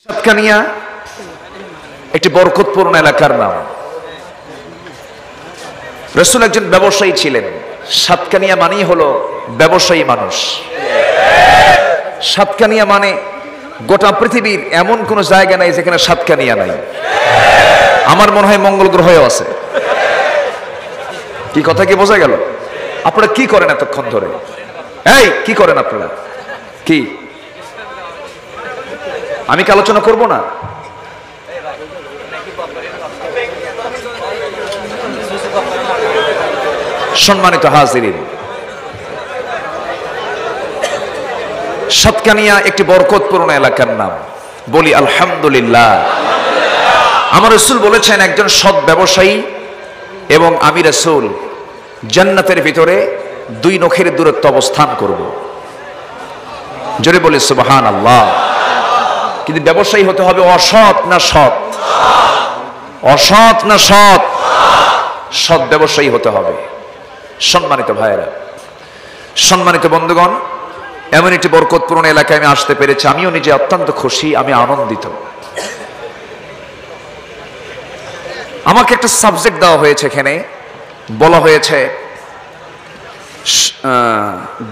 সাতকানিয়া একটি বরকতপূর্ণ এলাকার নাম। রাসূল একজন ব্যবসায়ী ছিলেন। সাতকানিয়া মানেই হলো ব্যবসায়ী মানুষ। সাতকানিয়া মানে গোটা পৃথিবীর এমন কোন জায়গা নাই যেখানে সাতকানিয়া নাই। আমার মনে হয় মঙ্গল গ্রহেও আছে। কি কথা কি বোঝা গেল? আপনারা কি করেন এতক্ষণ ধরে? এই কি করেন আপনারা? কি আমি কি আলোচনা করব না? সম্মানিত হাজিরিন, সাতকানিয়া একটি বরকতপূর্ণ এলাকার নাম। বলি আলহামদুলিল্লাহ। আমার রাসূল বলেছেন, একজন সৎ ব্যবসায়ী এবং আমি রাসূল জান্নাতের ভিতরে 2 নখের দূরত্ব অবস্থান করব। জোরে বলি সুবহানাল্লাহ। কিন্তু ব্যবসায়ী হতে হবে অসৎ না সৎ? অসৎ না সৎ? সৎ ব্যবসায়ী হতে হবে। সম্মানিত ভাইয়েরা, সম্মানিত বন্ধুগণ, এমন একটি বরকতপূর্ণ এলাকায় আমি আসতে পেরেছি। আমিও নিজে অত্যন্ত খুশি, আমি আনন্দিত। আমাকে একটা সাবজেক্ট দেওয়া হয়েছে, এখানে বলা হয়েছে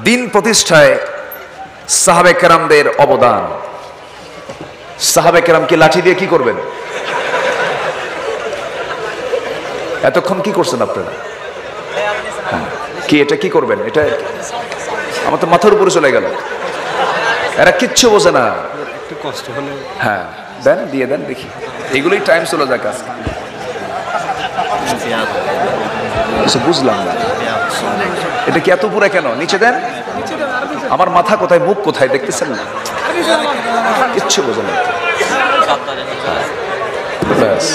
দিন প্রতিষ্ঠায় সাহাবে কেরামদের অবদান। সাহাবে কেরাম কি লাঠি দিয়ে কি করবেন? এতক্ষণ কি করছেন আপনারা? কি এটা কি করবেন? এটা আমার তো মাথার উপরে চলে গেল। এরা কিচ্ছু বোঝে না। একটু কষ্ট হলো। হ্যাঁ দেন, দিয়ে দেন দেখি। এগুলোই টাইম চলে যাক আজকে। বুঝলাম না এটা কি এত উপরে কেন? নিচে দেন। আমার মাথা কোথায়, মুখ কোথায় দেখতেছেন না? কিচ্ছু বোঝে না। ব্যাস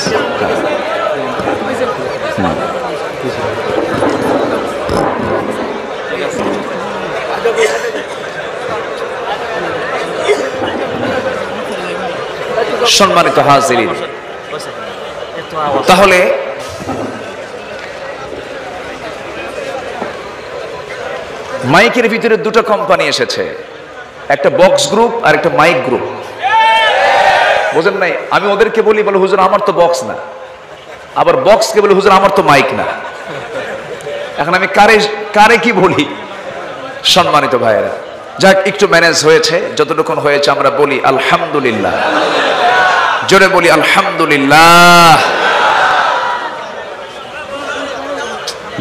সম্মানিত হাজিরিন, তাহলে মাইকের ভিতরে 2টা কোম্পানি এসেছে, একটা বক্স গ্রুপ আর একটা মাইক গ্রুপ। বোঝেন নাই? আমি ওদেরকে বলি, বলে হুজুর আমার তো বক্স না, আবার বক্সকে বলে হুজুর আমার তো মাইক না। এখন আমি কারে কারে কি বলি? সম্মানিত ভাইয়েরা, যাক একটু ম্যানেজ হয়েছে, যতটুকু হয়েছে আমরা বলি আলহামদুলিল্লাহ। জোরে বলি আলহামদুলিল্লাহ।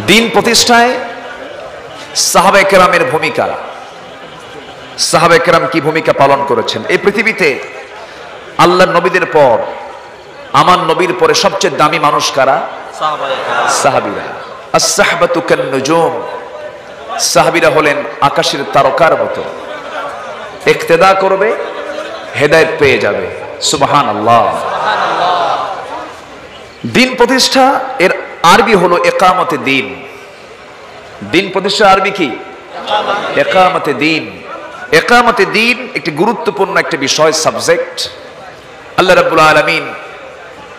দিন প্রতিষ্ঠায় সাহাবে কেরামের ভূমিকা, সাহাবে কেরাম কি ভূমিকা পালন করেছেন এই পৃথিবীতে? আল্লাহর নবীদের পর, আমার নবীর পরে সবচেয়ে দামি মানুষ কারা? সাহাবীরা। আস-সাহবাতু কান-নুজুম। সাহাবীরা হলেন আকাশের তারকার মতো। ইক্তেদা করবে, হেদায়েত পেয়ে যাবে। সুবহানাল্লাহ। দিন প্রতিষ্ঠা এর আরবি হলো ইকামতে দিন। দিন প্রতিষ্ঠা আরবি কি? ইকামতে দিন। ইকামতে দিন একটি গুরুত্বপূর্ণ একটি বিষয়, সাবজেক্ট। আল্লাহ রাব্বুল আলামিন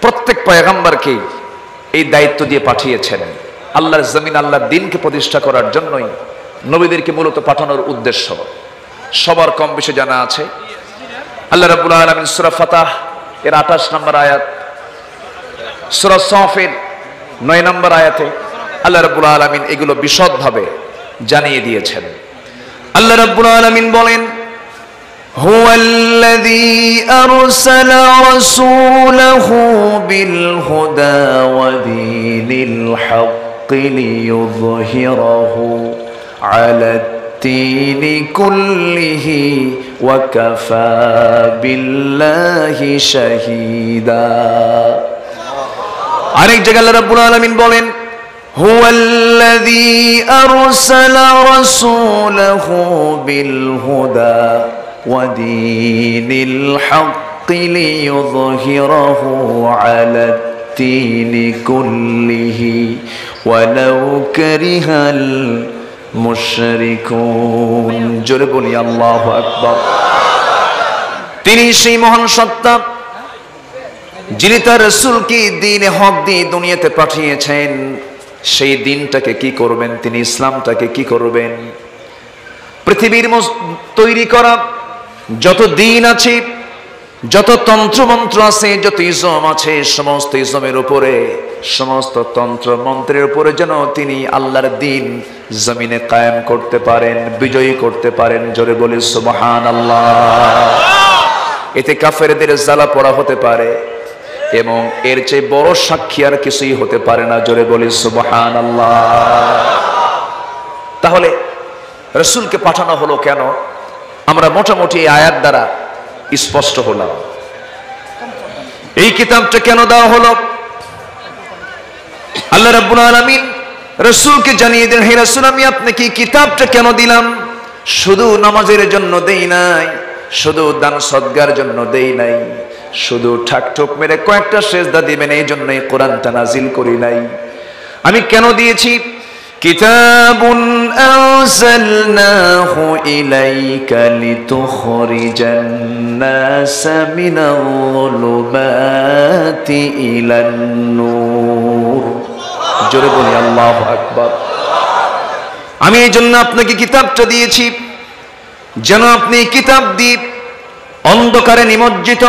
প্রত্যেক পয়গম্বরকে এই দায়িত্ব দিয়ে পাঠিয়েছেন। আল্লাহর জমিন, আল্লাহর দিনকে প্রতিষ্ঠা করার জন্যই নবীদেরকে মূলত পাঠানোর উদ্দেশ্য সবার কম বেশি জানা আছে। আল্লাহ রাব্বুল আলামিন সূরা ফাতাহ এর 28 নম্বর আয়াত, সূরা সাফের 9 নম্বর আয়াতে আল্লাহ রাব্বুল আলামিন এগুলো বিশদভাবে জানিয়ে দিয়েছেন। আল্লাহ রাব্বুল আলামিন বলেন, হুয়াল্লাযী আরসালা রাসূলাহু বিল হুদা ওয়া দীনিল হাক্কি লিইয়ুযহিরাহু আলাদ দ্বীনি কুল্লিহি ওয়া কাফা বিল্লাহি শাহীদা। আরেক জায়গায় আল্লাহ রাব্বুল আলামিন বলেন, হুয়াল্লাযী আরসালা রাসূলাহু বিল হুদা ওয়া দীনিল হাক্কি লিইয়ুযহিরাহু আলাদ দ্বীনি কুল্লিহি ওয়ালাউ কারিহাল মুশরিকুন। জোরে বলি আল্লাহু আকবার। তিনি সেই মহান সত্তা যিনি তার রাসূলকে দ্বীনে হক দিয়ে দুনিয়াতে পাঠিয়েছেন। সেই দিনটাকে কি করবেন? তিনি ইসলামটাকে কি করবেন? পৃথিবীর তৈরি করা যত দিন আছে যত তন্ত্র মন্ত্র আছে, যত ইজম আছে, সমস্ত ইজমের উপরে, সমস্ত তন্ত্র মন্ত্রের উপরে যেন তিনি আল্লাহর দ্বীন জমিনে কায়েম করতে পারেন, বিজয়ী করতে পারেন। জোরে বলি সুবহানাল্লাহ। এতে কাফেরদের জ্বালা পড়া হতে পারে এবং এর চেয়ে বড় সাক্ষী আর কিছুই হতে পারে না। জোরে বলি সুবহানাল্লাহ। তাহলে রাসূলকে পাঠানো হলো কেন? আমরা মোটামুটি এই আয়াত দ্বারা স্পষ্ট হলাম। এই কিতাবটা কেন দেওয়া হলো? আল্লাহ রাব্বুল আলামিন রাসূলকে জানিয়ে দেন, হে রাসূল, আমি আপনাকে এই কিতাবটা কেন দিলাম? শুধু নামাজের জন্য দেই নাই, শুধু দান সদকার জন্য দেই নাই, শুধু ঠাকঠুক মেরে কয়েকটা সেজদা দিবেন এই জন্য এই কোরআনটা নাজিল করি নাই। আমি কেন দিয়েছি? কিতাবুন আনজালনাহু ইলাইকা লিতুখরিজান নাসা মিনাল যুলুমাতি ইলান নূর। জোরে বলি আল্লাহু আকবার। আমি এই জন্য আপনাকে কিতাবটা দিয়েছি যেন আপনি কিতাব দিয়ে অন্ধকারে নিমজ্জিত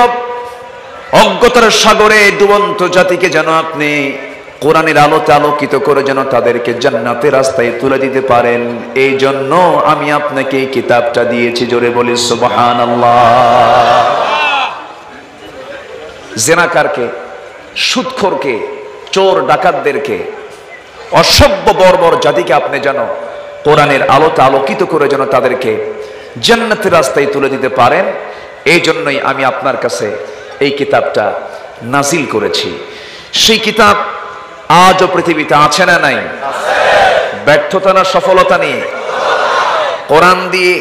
অজ্ঞতার সাগরে ডুবন্ত জাতিকে যেন আপনি কোরআনের আলোতে আলোকিত করে যেন তাদেরকে জান্নাতের রাস্তায় তুলে দিতে পারেন। এই জন্য আমি আপনাকে এই কিতাবটা দিয়েছি। জোরে বলি সুবহানাল্লাহ। জেনাকারকে, সুদখোরকে, চোর ডাকাতদেরকে, অসভ্য বর্বর জাতিকে আপনি যেন কোরআনের আলোতে আলোকিত করে যেন তাদেরকে জান্নাতের রাস্তায় তুলে দিতে পারেন, এই জন্যই আমি আপনার কাছে এই কিতাবটা নাজিল করেছি। সেই কিতাব আজও পৃথিবীতে আছে না নাই? ব্যর্থতা না সফলতা নিয়ে? কোরআন দিয়ে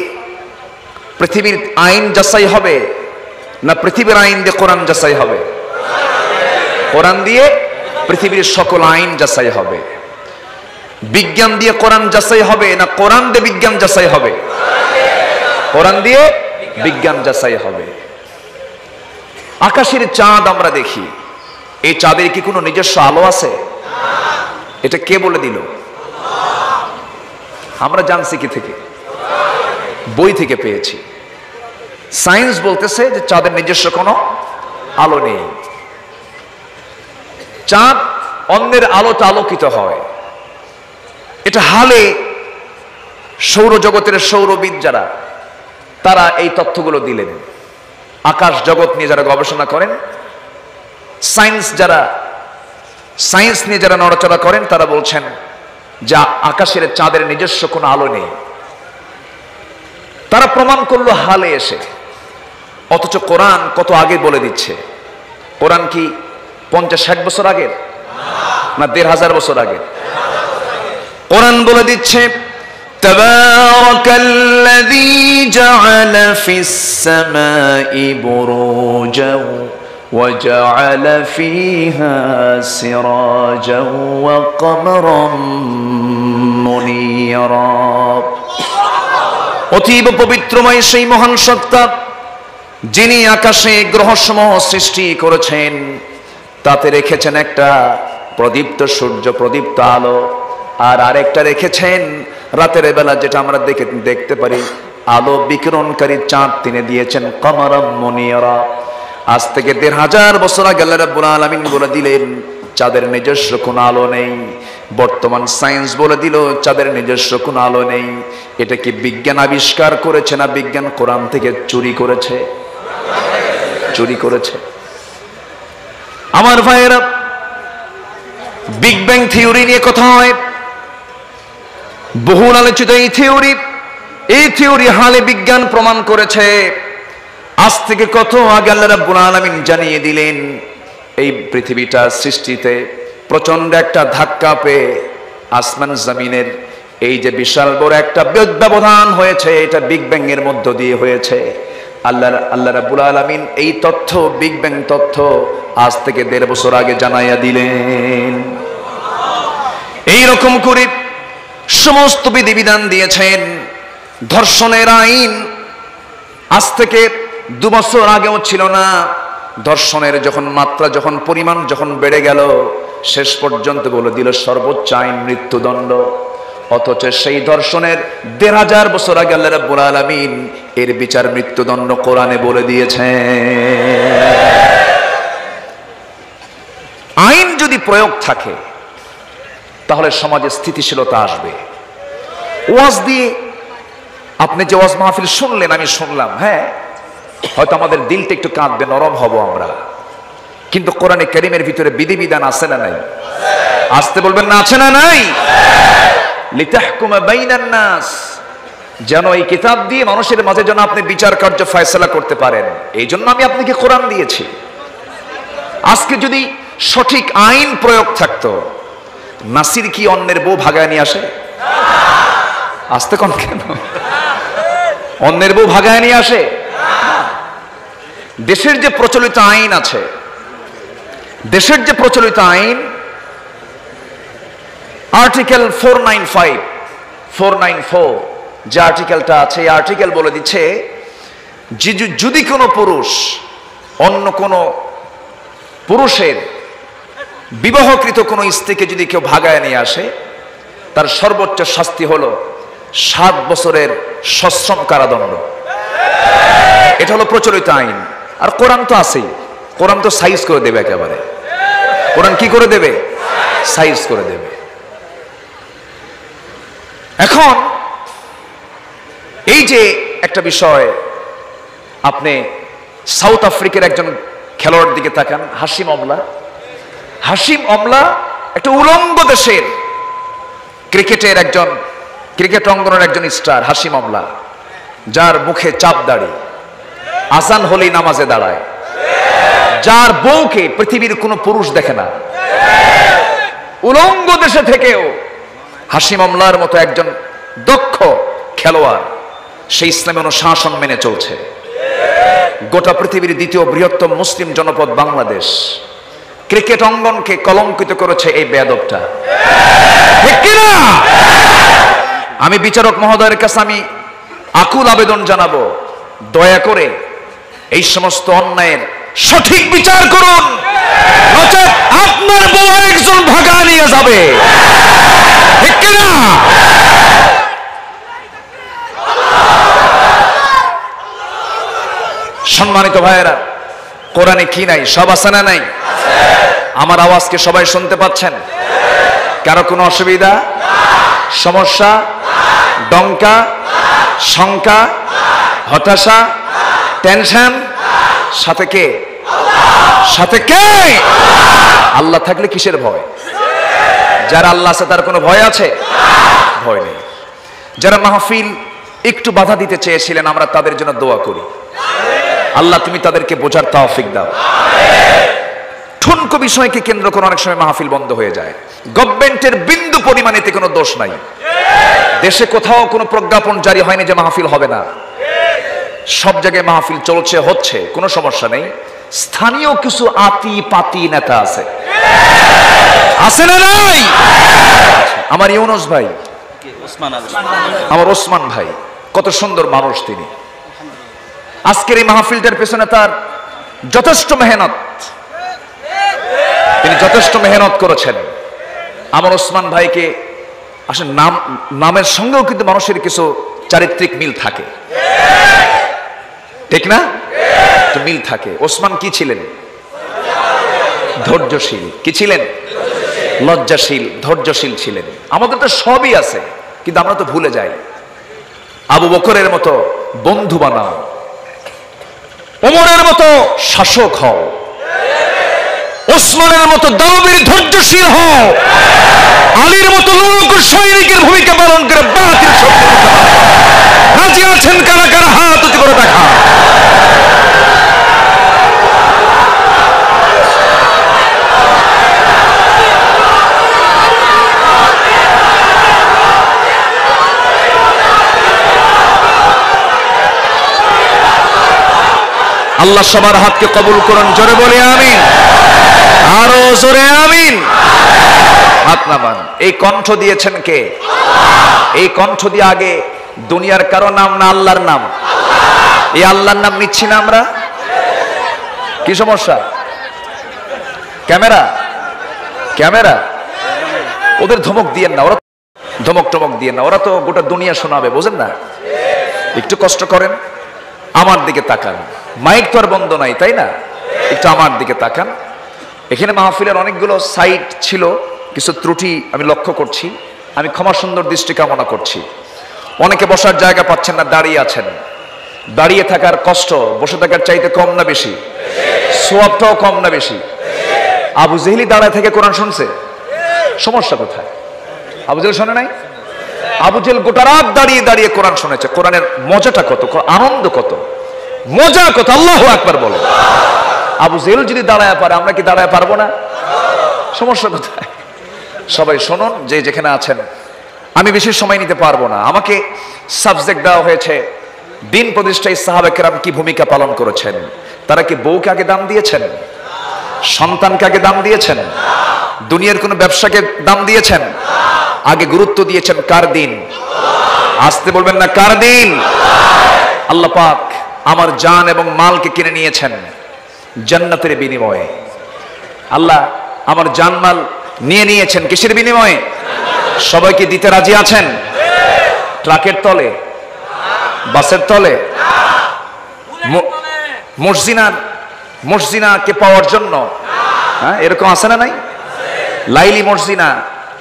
পৃথিবীর আইন যাচাই হবে না পৃথিবীর আইন দিয়ে কোরআন যাচাই হবে? কোরআন দিয়ে পৃথিবীর সকল আইন যাচাই হবে। বিজ্ঞান দিয়ে কোরআন যাচাই হবে না কোরআন দিয়ে বিজ্ঞান যাচাই হবে? কোরআন দিয়ে বিজ্ঞান যাচাই হবে। আকাশের চাঁদ আমরা দেখি, এই চাঁদের কি কোনো নিজস্ব আলো আছে? এটা কে বলে দিল? আমরা জানছি কি থেকে? বই থেকে পেয়েছি। সায়েন্স বলতেছে যে চাঁদের নিজস্ব কোনো আলো নেই। চাঁদ অন্যের আলোতে আলোকিত হয়। এটা হালে সৌরজগতের সৌরবিদ যারা, তারা এই তথ্যগুলো দিলেন। আকাশ জগৎ নিয়ে যারা গবেষণা করেন, সায়েন্স নিয়ে যারা নড়াচড়া করেন, তারা বলছেন যে আকাশের চাঁদের নিজস্ব কোনো আলো নেই। তারা প্রমাণ করলো হালে এসে। অথচ কোরআন কত আগে বলে দিচ্ছে। কোরআন কি 50-60 বছর আগের না 1500 বছর আগে? কোরআন বলে দিচ্ছে, তাবারাকাল্লাযী জাআলা ফিস সামাই বুরুজাও ওয়া জাআলা ফীহা সিরাজাও ওয়া কমারাম মুনীরা। অতীব পবিত্রময় সেই মহান সত্তা যিনি আকাশে গ্রহসমূহ সৃষ্টি করেছেন, তাতে রেখেছেন একটা প্রদীপ্ত সূর্য, প্রদীপ্ত আলো, আর আরেকটা রেখেছেন রাতের বেলা যেটা আমরা দেখতে পারি আলো বিকিরণকারী চাঁদ তিনি দিয়েছেন কমারাম মুনীরা। আজ থেকে 1500 বছর আগে আল্লাহ রাব্বুল আলামিন বলে দিলেন চাঁদের নিজস্ব কোনো আলো নেই। বর্তমান সায়েন্স বলে দিল চাঁদের নিজস্ব কোনো আলো নেই। এটা কি বিজ্ঞান আবিষ্কার করেছে না বিজ্ঞান কোরআন থেকে চুরি করেছে? চুরি করেছে। আমার ভাইয়েরা, বিগ ব্যাং থিওরি নিয়ে কথা হয়, বহুল আলোচিত এই থিওরি হালে বিজ্ঞান প্রমাণ করেছে। আজ থেকে কত আগে আল্লাহ রাব্বুল আলামিন জানিয়ে দিলেন এই পৃথিবীটা সৃষ্টিতে প্রচন্ড একটা ধাক্কা পেয়ে আসমান জমিনের এই যে বিশাল বড় একটা ব্যবধান হয়েছে, এটা বিগ ব্যাং এর মধ্য দিয়ে হয়েছে। আল্লাহ রাব্বুল আলামিন এই তথ্য, বিগ ব্যাং তথ্য আজ থেকে 1.5 বছর আগে জানাইয়া দিলেন। এই রকম করে সমস্ত বিধিবিধান দিয়েছেন। ধর্ষণের আইন আজ থেকে 2 বছর আগেও ছিল না। ধর্ষণের যখন মাত্রা, যখন পরিমাণ যখন বেড়ে গেল, শেষ পর্যন্ত বলে দিল সর্বোচ্চ আইন মৃত্যুদণ্ড। অথচ সেই দর্শনের ১৫০০ বছর আগে আল্লাহ রাব্বুল আলামিন এর বিচার মৃত্যুদণ্ড কোরআনে বলে দিয়েছেন। আইন যদি প্রয়োগ থাকে তাহলে সমাজে স্থিতিশীলতা আসবে। ওয়াজ দিয়ে আপনি যে ওয়াজ মাহফিল শুনলেন, আমি শুনলাম, হ্যাঁ হয়তো আমাদের দিলটা একটু কাঁদবে, নরম হব আমরা, কিন্তু কোরআনে কারীমের ভিতরে বিধিবিধান আছে না নাই? আসতে বলবেন না, আছে না নাই? লিতাহকুমা বাইনান নাস, যেন এই কিতাব দিয়ে মানুষের মাঝে যেন আপনি বিচার কার্য ফয়সালা করতে পারেন, এই জন্য আমি আপনাকে কোরআন দিয়েছি। আজকে যদি সঠিক আইন প্রয়োগ থাকতো, নাসির কি অন্যের বউ ভাগায় নিয়ে আসে? আসতে কোন কেন? অন্যের বউ ভাগায় নিয়ে আসে? দেশের যে প্রচলিত আইন আছে, দেশের যে প্রচলিত আইন, আর্টিকেল 495, 494 যে আর্টিকেলটা আছে, এই আর্টিকেল বলে দিচ্ছে যে যদি কোনো পুরুষ অন্য কোনো পুরুষের বিবাহকৃত কোনো স্ত্রীকে যদি কেউ ভাগায় নিয়ে আসে, তার সর্বোচ্চ শাস্তি হলো 7 বছরের সশ্রম কারাদণ্ড। এটা হলো প্রচলিত আইন। আর কোরআন তো আছেই, কোরআন তো সাইজ করে দেবে একেবারে। কোরআন কি করে দেবে? সাইজ করে দেবে। এখন এই যে একটা বিষয়, আপনি সাউথ আফ্রিকার একজন খেলোয়াড়ের দিকে তাকান, হাশিম আমলা। হাশিম আমলা একটা উলঙ্গ দেশের ক্রিকেটের একজন, ক্রিকেট অঙ্গনের একজন স্টার হাশিম আমলা, যার মুখে চাপ দাড়ি, আজান হলেই নামাজে দাঁড়ায়, যার বউকে পৃথিবীর কোনো পুরুষ দেখে না, উলঙ্গ দেশে থেকেও হাশিম আমলার মতো একজন দক্ষ খেলোয়াড় সেই ইসলামী অনুশাসন মেনে চলছে। গোটা পৃথিবীর দ্বিতীয় বৃহত্তম মুসলিম জনপদ বাংলাদেশ, ক্রিকেট অঙ্গনকে কলঙ্কিত করেছে এই বেয়াদবটা। ঠিক কিনা? আমি বিচারক মহোদয়ের কাছে আমি আকুল আবেদন জানাবো, দয়া করে এই সমস্ত অন্যায়ের সঠিক বিচার করুন, নচেৎ আপনার বউ একজন ভাগা নিয়ে যাবে। ঠিক কিনা? সম্মানিত ভাইয়েরা, কোরআনে কি নাই? সব আছে না নাই? আমার আওয়াজকে সবাই শুনতে পাচ্ছেন? কারো কোনো অসুবিধা, সমস্যা, ডঙ্কা, শঙ্কা, হতাশা, টেনশন? সাথে কে? সাথে কে? আল্লাহ থাকলে কিসের ভয়? যারা আল্লাহ আছে তার কোনো ভয় আছে? ভয় নেই। যারা মাহফিল একটু বাধা দিতে চেয়েছিলেন, আমরা তাদের জন্য দোয়া করি, আল্লাহ তুমি তাদেরকে বোঝার তৌফিক দাও। ঠুনকো বিষয়কে কেন্দ্র করে অনেক সময় মাহফিল বন্ধ হয়ে যায়। গভর্নমেন্টের বিন্দু পরিমাণ এতে কোনো দোষ নাই। দেশে কোথাও কোনো প্রজ্ঞাপন জারি হয়নি যে মাহফিল হবে না। সব জায়গায় মাহফিল চলছে, হচ্ছে, কোনো সমস্যা নেই। স্থানীয় কিছু আতি পাতি নেতা আছে, আছে না নাই? আমার ইউনুস ভাই, আমার ওসমান ভাই, কত সুন্দর মানুষ তিনি। আজকের এই মাহফিলটার পেছনে তার যথেষ্ট মেহনত, তিনি যথেষ্ট মেহনত করেছেন। আমার ওসমান ভাইকে আসলে নামের সঙ্গেও কিন্তু মানুষের কিছু চারিত্রিক মিল থাকে, ঠিক না? তো মিল থাকে। ওসমান কি ছিলেন? ধৈর্যশীল। কি ছিলেন? লজ্জাশীল, ধৈর্যশীল ছিলেন। আমাদের তো সবই আছে, কিন্তু আমরা তো ভুলে যাই। আবু বকরের মতো বন্ধু বানাও, ওমরের মতো শাসক হও, ওসমানের মতো দানবীর ধৈর্যশীল হও, আলীর মতো লড়াকু সৈনিকের ভূমিকা পালন করে বাতিল শক্তি রাজি আছেন কারা কারা? হাত উঁচু করে দেখা। আল্লাহ সবার হাতকে কবুল করুন, জোরে বলি আমিন, আরো জোরে আমিন। হাত নামান। এই কণ্ঠ দিয়েছেন কে? এই কণ্ঠ দিয়ে আগে দুনিয়ার কারো নাম না আল্লাহর নাম? এই আল্লাহর নাম নিচ্ছি না আমরা। কি সমস্যা? ক্যামেরা, ক্যামেরা, ওদের ধমক দিয়েন না। ওরা ধমক টমক দিয়ে না, ওরা তো গোটা দুনিয়া শোনাবে, বোঝেন না? একটু কষ্ট করেন, আমার দিকে তাকান, মাইক তো আর বন্ধ নাই, তাই না? একটু আমার দিকে তাকান। এখানে মাহফিলের অনেকগুলো সাইট ছিল, কিছু ত্রুটি আমি লক্ষ্য করছি, আমি ক্ষমা সুন্দর দৃষ্টি কামনা করছি। অনেকে বসার জায়গা পাচ্ছেন না, দাঁড়িয়ে আছেন। দাঁড়িয়ে থাকার কষ্ট বসে থাকার চাইতে কম না বেশি? সোয়াবটাও কম না বেশি? আবু জেহেলি দাঁড়ায় থেকে কোরআন শুনছে, সমস্যা কোথায়? আবু জেহেল শোনে নাই? আবু জেহেল গোটা রাত দাঁড়িয়ে দাঁড়িয়ে কোরআন শুনেছে। কোরআনের মজাটা কত, আনন্দ কত, মজা কত, আল্লাহু আকবার বলো। আবু জেহেল যদি দাঁড়ায় পারে, আমরা কি দাঁড়ায় পারবো না? সমস্যা কোথায়? সবাই শুনুন, যে যেখানে আছেন। আমি বেশি সময় নিতে পারবো না। আমাকে সাবজেক্ট দেওয়া হয়েছে দিন প্রতিষ্ঠায় সাহাবা কেরাম কি ভূমিকা পালন করেছেন। তারা কি বউকে আগে দাম দিয়েছেন? সন্তানকে আগে দাম দিয়েছেন? দুনিয়ার কোন ব্যবসাকে দাম দিয়েছেন? আগে গুরুত্ব দিয়েছেন কার দিন? আসতে বলবেন না, কার দিন? আল্লাহ পাক আমার জান এবং মালকে কিনে নিয়েছেন জান্নাতের বিনিময়ে। আল্লাহ আমার জান মাল নিয়ে নিয়েছেন কিসের বিনিময়ে? সবাইকে দিতে রাজি আছেন? ট্রাকের তলে, বাসের তলে, মর্জিনাকে পাওয়ার জন্য, হ্যাঁ এরকম আছে না নাই? লাইলি মর্জিনা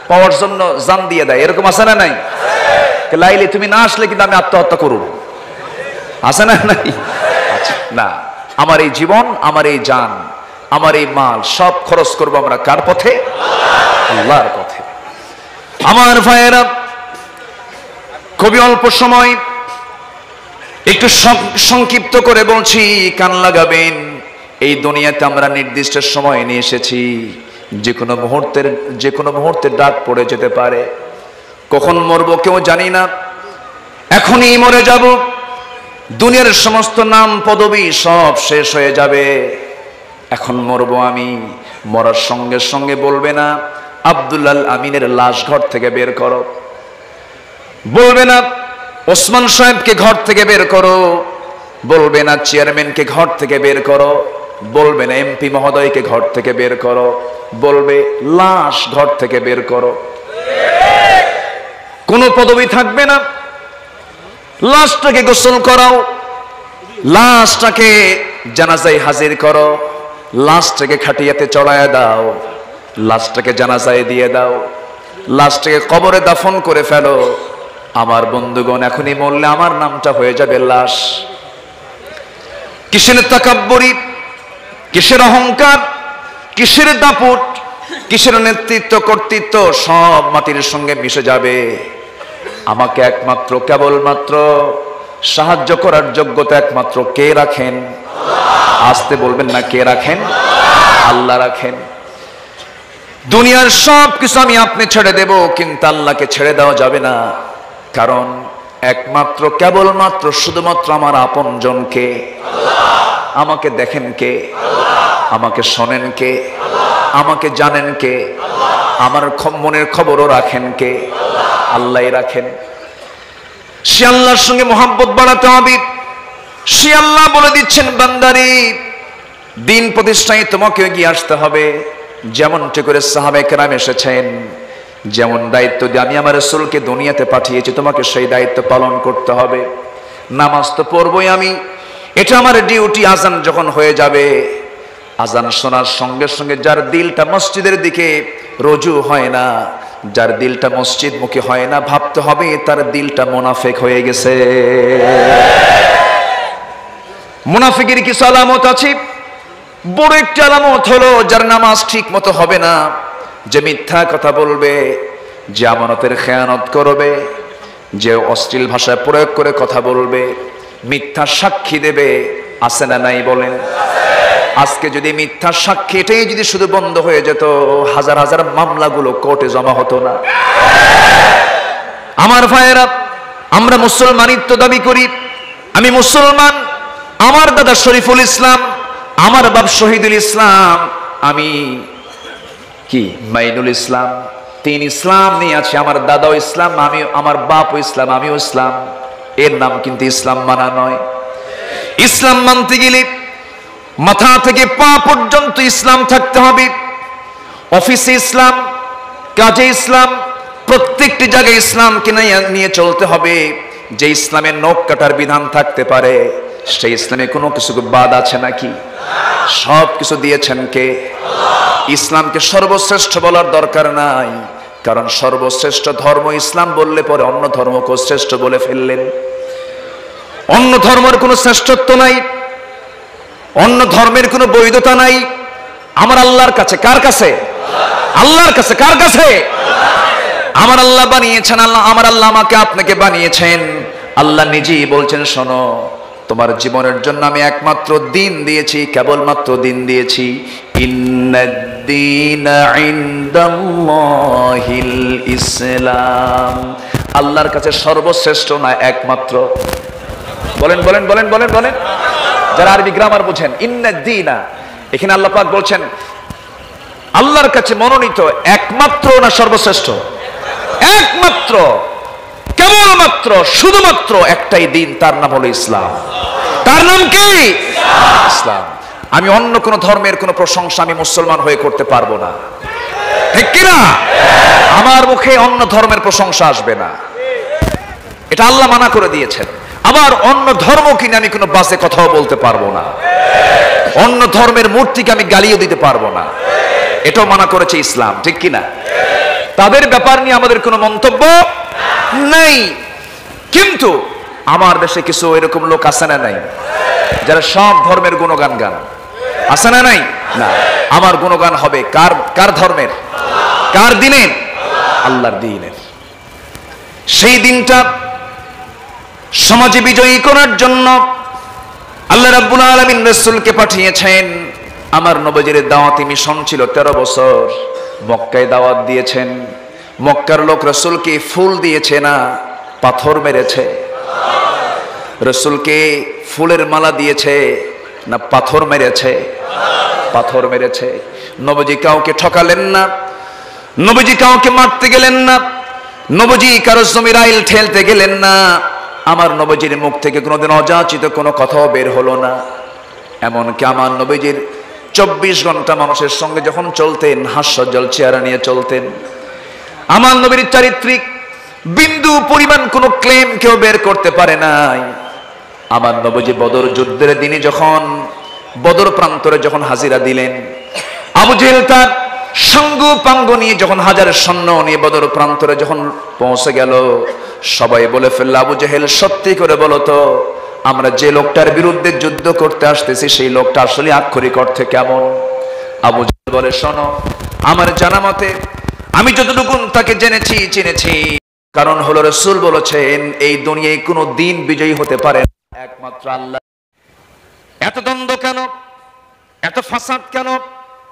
পাওয়ার জন্য জান দিয়ে দেয়, এরকম আছে না নাই? লাইলি তুমি না আসলে কিন্তু আমি আত্মহত্যা করব, আছে না নাই? আচ্ছা, না, আমার এই জীবন, আমার এই জান, আমার এই মাল সব খরচ করবো আমরা কার পথে? আল্লাহর পথে। আমার ভাইয়েরা, খুবই অল্প সময় একটু সংক্ষিপ্ত করে বলছি, কান লাগাবেন। এই দুনিয়াতে আমরা নির্দিষ্ট সময় নিয়ে এসেছি, যে কোনো মুহূর্তের ডাক পড়ে যেতে পারে। কখন মরবো কেউ জানি না, এখনই মরে যাব। দুনিয়ার সমস্ত নাম পদবি সব শেষ হয়ে যাবে, এখন মরবো আমি। মরার সঙ্গে সঙ্গে বলবে না আব্দুল আমিনের লাশ ঘর থেকে বের করো, বলবে না ওসমান সাহেবকে ঘর থেকে বের করো, বলবে না চেয়ারম্যানকে ঘর থেকে বের করো, বলবে না এমপি মহোদয়কে ঘর থেকে বের করো, বলবে লাশ ঘর থেকে বের করো। কোনো পদবি থাকবে না। লাশটাকে গোসল করাও, লাশটাকে জানাজায় হাজির করো, লাশটাকে খাটিয়াতে চড়ায় দাও, লাশটাকে জানাজায় দিয়ে দাও, লাশটাকে কবরে দাফন করে ফেলো। আমার বন্ধুগণ, এখনই মরলে আমার নামটা হয়ে যাবে লাশ। কিসের তাকাব্বুরি, কিসের অহংকার, কিসের দাপট, কিসের নেতৃত্ব কর্তৃত্ব, সব মাটির সঙ্গে মিশে যাবে। আমাকে একমাত্র কেবলমাত্র সাহায্য করার যোগ্যতা একমাত্র কে রাখেন? আসতে বলবেন না, কে রাখেন? আল্লাহ রাখেন। দুনিয়ার সব কিছু আমি আপনি ছেড়ে দেব, কিন্তু আল্লাহকে ছেড়ে দেওয়া যাবে না। কারণ একমাত্র কেবলমাত্র শুধুমাত্র আমার আপনজনকে। আমাকে দেখেন কে? আমাকে শোনেন কে? আমাকে জানেন কে? আমার মনের খবরও রাখেন কে? আল্লাহই রাখেন। সে আল্লাহর সঙ্গে মহব্বত বাড়াতে হবে। সে আল্লাহ বলে দিচ্ছেন, বান্দারি দিন প্রতিষ্ঠায় তোমাকে এগিয়ে আসতে হবে। যেমনটি করে সাহাবায়ে কেরাম এসেছেন, যেমন দায়িত্ব দিয়ে আমি আমার রাসূলকে দুনিয়াতে পাঠিয়েছি, তোমাকে সেই দায়িত্ব পালন করতে হবে। নামাজ তো পড়বই আমি, এটা আমার ডিউটি। আজান যখন হয়ে যাবে, আজান শোনার সঙ্গে সঙ্গে যার দিলটা মসজিদের দিকে রুজু হয় না, যার দিলটা মসজিদ মুখী হয় না, ভাবতে হবে তার দিলটা মুনাফিক হয়ে গেছে। মুনাফিকের কিছু আলামত আছে। বড় একটা আলামত হলো যার নামাজ ঠিক মতো হবে না, যে মিথ্যা কথা বলবে, যে আমানতের খেয়ানত করবে, যে অশ্লীল ভাষা প্রয়োগ করে কথা বলবে, মিথ্যা সাক্ষী দেবে। আছে না নাই বলেন? আজকে যদি মিথ্যা সাক্ষী এটাই যদি শুধু বন্ধ হয়ে যেত, হাজার হাজার মামলাগুলো কোর্টে জমা হতো না। আমার ভাইয়েরা, আমরা মুসলমানিত্ব দাবি করি, আমি মুসলমান, আমার দাদা শরীফুল ইসলাম, আমার বাপ শহীদুল ইসলাম, আমি কি মাইনুল ইসলাম, তিন ইসলাম নিয়ে আছে। আমার দাদাও ইসলাম, আমি, আমার বাপও ইসলাম, আমিও ইসলাম। এর নাম কিন্তু ইসলাম মানা নয়। ইসলাম মানতে গেলে মাথা থেকে পা পর্যন্ত ইসলাম থাকতে হবে। অফিসে ইসলাম, কাজে ইসলাম, প্রত্যেকটি জায়গায় ইসলামকে নিয়ে চলতে হবে। যে ইসলামের নখ কাটার বিধান থাকতে পারে, সেই ইসলামে কোনো কিছু বাদ আছে নাকি? সব কিছু দিয়েছেন কে? ইসলামকে সর্বশ্রেষ্ঠ বলার দরকার নাই, কারণ সর্বশ্রেষ্ঠ ধর্ম ইসলাম বললে পরে অন্য ধর্মকে শ্রেষ্ঠ বলে ফেললেন। অন্য ধর্মের কোনো শ্রেষ্ঠত্ব নাই, অন্য ধর্মের কোনো বৈধতা নাই আমার আল্লাহর কাছে। কার কাছে? আল্লাহর কাছে। কার কাছে? আমার আল্লাহ বানিয়েছেন। আমার আল্লাহ আমাকে আপনাকে বানিয়েছেন। আল্লাহ নিজেই বলছেন, শোনো, তোমার জীবনের জন্য আমি একমাত্র দিন দিয়েছি, কেবলমাত্র দিন দিয়েছি। ইন্নাদ-দীনা ইনদাল্লাহিল ইসলাম। আল্লাহর কাছে সর্বশ্রেষ্ঠ না একমাত্র। বলেন বলেন বলেন বলেন বলেন। যারা আরবি গ্রামার বোঝেন, ইন্নাদ-দীনা, এখানে আল্লাহ পাক বলছেন আল্লাহর কাছে মনোনীত একমাত্র না সর্বশ্রেষ্ঠ? একমাত্র, কেবলমাত্র, শুধুমাত্র একটাই দিন, তার নাম হলো ইসলাম। তার নাম কি? ইসলাম। আমি অন্য কোন ধর্মের কোন প্রশংসা আমি মুসলমান হয়ে করতে পারবো না, ঠিক কিনা? আমার মুখে অন্য ধর্মের প্রশংসা আসবে না, এটা আল্লাহ মানা করে দিয়েছেন। আবার অন্য ধর্ম কিনে আমি কোনো বাজে কথাও বলতে পারবো না, অন্য ধর্মের মূর্তিকে আমি গালিও দিতে পারবো না, এটাও মানা করেছে ইসলাম, ঠিক কিনা? তাদের ব্যাপার নিয়ে আমাদের কোনো মন্তব্য নেই। কিন্তু আমার দেশে কিছু এরকম লোক আছে না নাই, যারা সব ধর্মের গুণগান গান? আছে না নাই? না। আমার গুণগান হবে কার? কার ধর্মের? কার দিনের? আল্লাহর দিনের। সেই দিনটা সমাজে বিজয়ী করার জন্য আল্লাহ রাব্বুল আলামিন রাসূলকে পাঠিয়েছেন। আমার নবীজির দাওয়াতি মিশন ছিল 13 বছর। মক্কায় দাওয়াত দিয়েছেন। মক্কার লোক রাসূলকে ফুল দিয়েছে না পাথর মেরেছে? রাসূলকে ফুলের মালা দিয়েছে না পাথর মেরেছে? পাথর মেরেছে। নবীজি কাউকে ঠকালেন না, নবীজি কাউকে মারতে গেলেন না, নবীজি কারো জমির আইল ঠেলতে গেলেন না। আমার নবীজির মুখ থেকে কোনোদিন অযাচিত কোনো কথাও বের হলো না। এমনকি আমার নবীজির 24 ঘন্টা মানুষের সঙ্গে যখন চলতেন, হাস্যজ্জ্বল চেহারা নিয়ে চলতেন। আমার নবীর চারিত্রিক বিন্দু পরিমাণ কোনো ক্লেম কেউ বের করতে পারে নাই। আমার নবীজি বদর যুদ্ধের দিনে যখন বদর প্রান্তরে যখন হাজিরা দিলেন, আবু জেহেল তার সঙ্গ পাঙ্গ নিয়ে যখন হাজার সৈন্য নিয়ে বদর প্রান্তরে যখন পৌঁছে গেল, সবাই বলে ফেলল, আবু জেহেল সত্যি করে বলো তো, আমরা যে লোকটার বিরুদ্ধে যুদ্ধ করতে আসতেছি সেই লোকটা আসলে আক্ষরিক অর্থে কেমন? আবু জেহেল বলে, শোনো, আমার জানা মতে আমি যতটুকু তাকে জেনেছি চিনেছি, কারণ হলো রাসূল বলেছেন এই দুনিয়ায় কোনো দিন বিজয়ী হতে পারে না একমাত্র আল্লাহ। এত দ্বন্দ্ব কেন, এত ফাসাদ কেন?